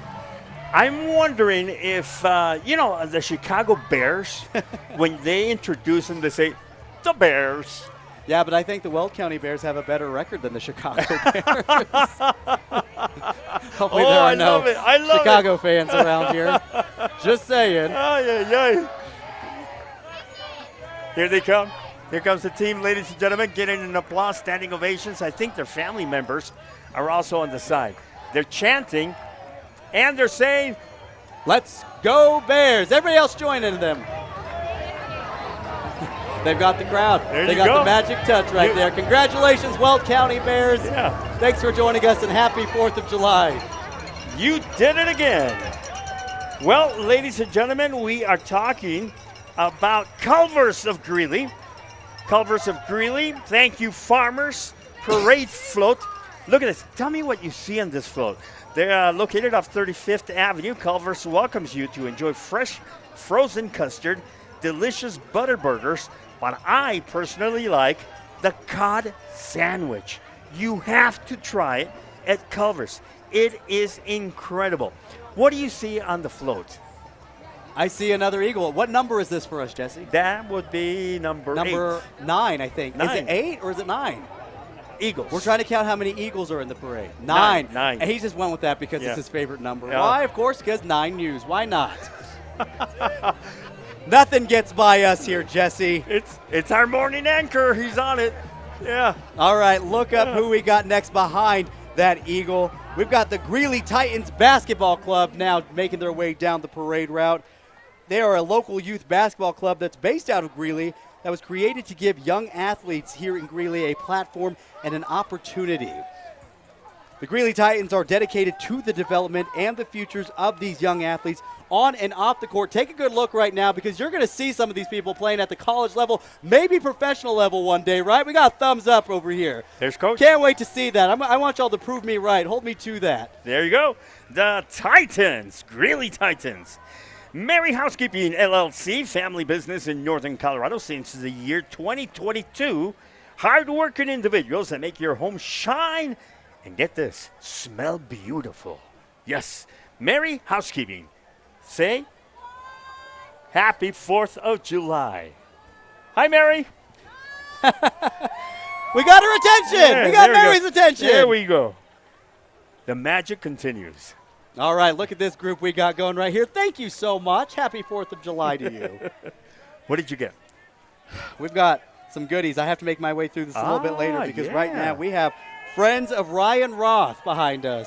I'm wondering if, the Chicago Bears, when they introduce them, they say, the Bears. Yeah, but I think the Weld County Bears have a better record than the Chicago Bears. Hopefully there are no Chicago fans around here. Just saying. Here they come. Here comes the team, ladies and gentlemen, getting an applause, standing ovations. I think their family members are also on the side. They're chanting, and they're saying, let's Go Bears. Everybody else joining them. They've got the crowd. There they you got go. the magic touch right there. Congratulations, Weld County Bears. Yeah. Thanks for joining us, and happy 4th of July. You did it again. Well, ladies and gentlemen, we are talking about Culver's of Greeley. Culver's of Greeley. Thank you, farmers. Parade float. Look at this. Tell me what you see on this float. They're located off 35th Avenue. Culver's welcomes you to enjoy fresh frozen custard, delicious butter burgers, but I personally like the cod sandwich. You have to try it at Culver's. It is incredible. What do you see on the float? I see another eagle. What number is this for us, Jesse? That would be number 9, I think. 9. Is it 8 or is it 9? Eagles. We're trying to count how many eagles are in the parade. 9. 9. And he just went with that because Yeah. it's his favorite number. Yeah. Why? Of course, because 9 News. Why not? Nothing gets by us here, Jesse. It's our morning anchor. He's on it. Yeah. All right, look up who we got next behind that eagle. We've got the Greeley Titans Basketball Club now making their way down the parade route. They are a local youth basketball club that's based out of Greeley that was created to give young athletes here in Greeley a platform and an opportunity. The Greeley Titans are dedicated to the development and the futures of these young athletes on and off the court. Take a good look right now because you're going to see some of these people playing at the college level, maybe professional level one day, right? We got a thumbs up over here. There's Coach. Can't wait to see that. I want y'all to prove me right. Hold me to that. There you go. The Titans, Greeley Titans. Mary Housekeeping LLC, family business in northern Colorado since the year 2022. Hard-working individuals that make your home shine and get this, smell beautiful. Yes, Mary Housekeeping. Say, happy 4th of July. Hi, Mary. We got her attention. Yeah, we got there Mary's go. attention. There we go. The magic continues. All right, look at this group we got going right here. Thank you so much. Happy 4th of July to you. What did you get? We've got some goodies. I have to make my way through this a little bit later because right yeah. now we have Friends of Ryan Roth behind us.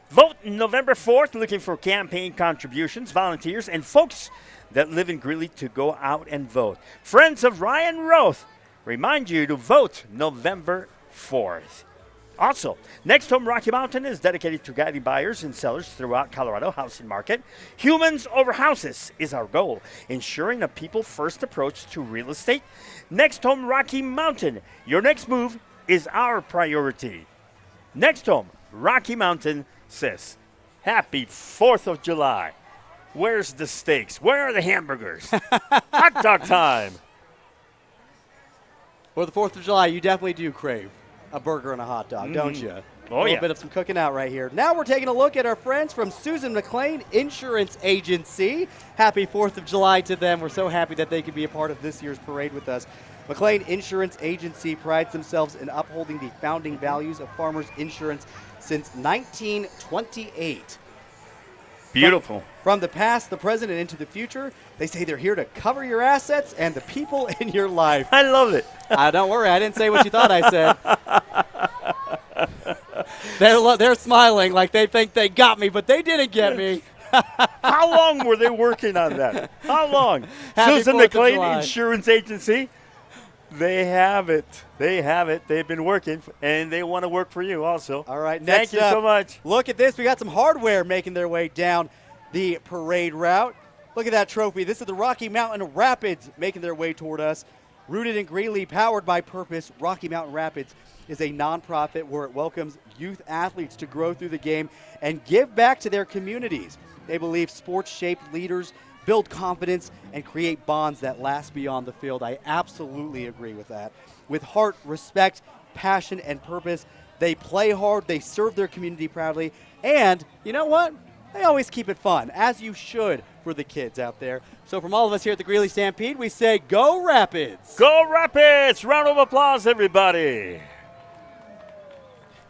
Vote November 4th, looking for campaign contributions, volunteers, and folks that live in Greeley to go out and vote. Friends of Ryan Roth remind you to vote November 4th. Also, Next Home Rocky Mountain is dedicated to guiding buyers and sellers throughout Colorado housing market. Humans over houses is our goal, ensuring a people-first approach to real estate. Next Home Rocky Mountain, your next move is our priority. Next Home Rocky Mountain says, happy 4th of July. Where's the steaks? Where are the hamburgers? Hot dog time. For the 4th of July, you definitely do crave a burger and a hot dog, don't you? Oh, a little yeah. bit of some cooking out right here. Now we're taking a look at our friends from Susan McLean Insurance Agency. Happy 4th of July to them. We're so happy that they could be a part of this year's parade with us. McLean Insurance Agency prides themselves in upholding the founding values of Farmers Insurance since 1928. Beautiful. From the past, the present, and into the future, they say they're here to cover your assets and the people in your life. I love it. Don't worry, I didn't say what you thought I said. They're smiling like they think they got me, but they didn't get me. How long were they working on that? How long? Happy Susan 4th of McLean July. Insurance Agency. They have it. They have it. They've been working, and they want to work for you also. All right, Thank next you up, so much. Look at this. We got some hardware making their way down the parade route. Look at that trophy. This is the Rocky Mountain Rapids making their way toward us. Rooted in Greeley, powered by purpose, Rocky Mountain Rapids is a nonprofit where it welcomes youth athletes to grow through the game and give back to their communities. They believe sports-shaped leaders build confidence and create bonds that last beyond the field. I absolutely agree with that. With heart, respect, passion, and purpose, they play hard, they serve their community proudly, and you know what? They always keep it fun, as you should for the kids out there. So from all of us here at the Greeley Stampede, we say, Go Rapids! Go Rapids! Round of applause, everybody.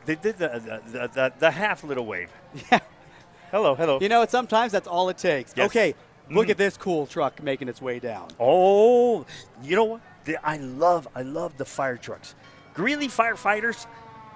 They did the half little wave. Yeah. Hello, hello. You know what? Sometimes that's all it takes. Yes. Okay, look at this cool truck making its way down. Oh, you know what? I love the fire trucks. Greeley firefighters,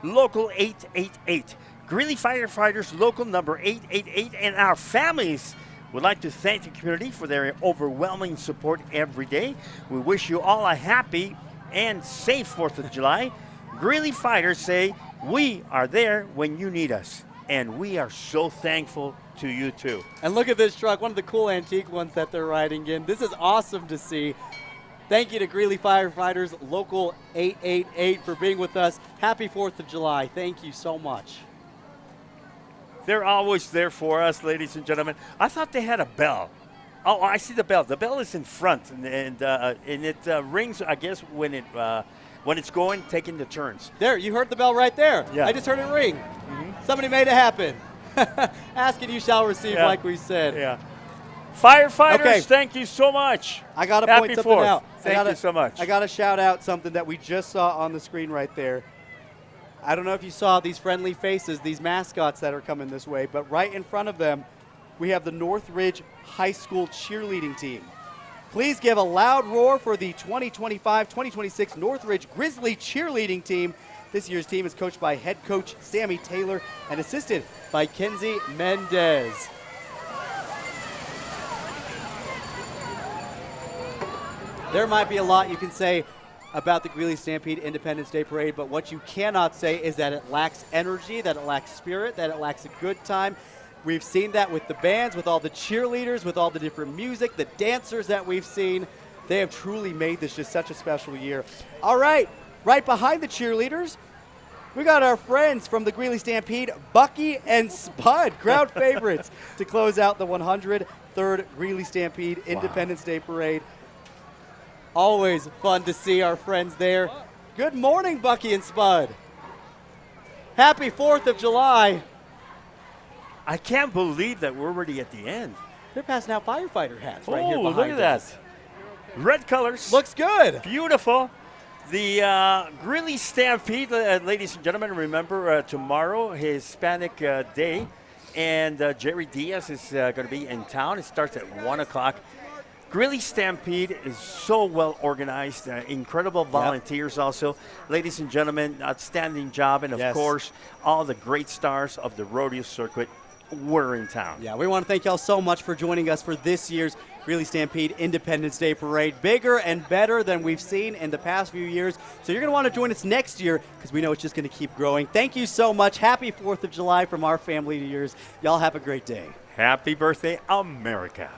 local 888. Greeley Firefighters Local Number 888 and our families would like to thank the community for their overwhelming support every day. We wish you all a happy and safe 4th of July. Greeley Fighters say, we are there when you need us, and we are so thankful to you too. And look at this truck, one of the cool antique ones that they're riding in. This is awesome to see. Thank you to Greeley Firefighters Local 888 for being with us. Happy 4th of July. Thank you so much. They're always there for us, ladies and gentlemen. I thought they had a bell. Oh, I see the bell. The bell is in front, and it rings, I guess, when it's going, taking the turns. There, you heard the bell right there. Yeah. I just heard it ring. Mm-hmm. Somebody made it happen. Ask and you shall receive, Yeah. like we said. Yeah. Firefighters, Okay. Thank you so much. I got to Happy point something 4th. out. Thank you so much. I got to shout out something that we just saw on the screen right there. I don't know if you saw these friendly faces, these mascots that are coming this way, but right in front of them, we have the Northridge High School cheerleading team. Please give a loud roar for the 2025-2026 Northridge Grizzly cheerleading team. This year's team is coached by head coach Sammy Taylor and assisted by Kenzie Mendez. There might be a lot you can say about the Greeley Stampede Independence Day Parade, but what you cannot say is that it lacks energy, that it lacks spirit, that it lacks a good time. We've seen that with the bands, with all the cheerleaders, with all the different music, the dancers that we've seen. They have truly made this just such a special year. All right, right behind the cheerleaders, we got our friends from the Greeley Stampede, Bucky and Spud, crowd favorites, to close out the 103rd Greeley Stampede Independence Day Parade. Always fun to see our friends there. Good morning, Bucky and Spud. Happy 4th of July. I can't believe that we're already at the end. They're passing out firefighter hats right here behind look at us. that. Red colors. Looks good. Beautiful. The Greeley Stampede, ladies and gentlemen, remember tomorrow, Hispanic Day, and Jerry Diaz is going to be in town. It starts at 1 o'clock. Greeley Stampede is so well organized, incredible volunteers also. Ladies and gentlemen, outstanding job, and of course, all the great stars of the rodeo circuit were in town. Yeah, we want to thank y'all so much for joining us for this year's Greeley Stampede Independence Day Parade. Bigger and better than we've seen in the past few years. So you're going to want to join us next year because we know it's just going to keep growing. Thank you so much. Happy 4th of July from our family to yours. Y'all have a great day. Happy birthday, America.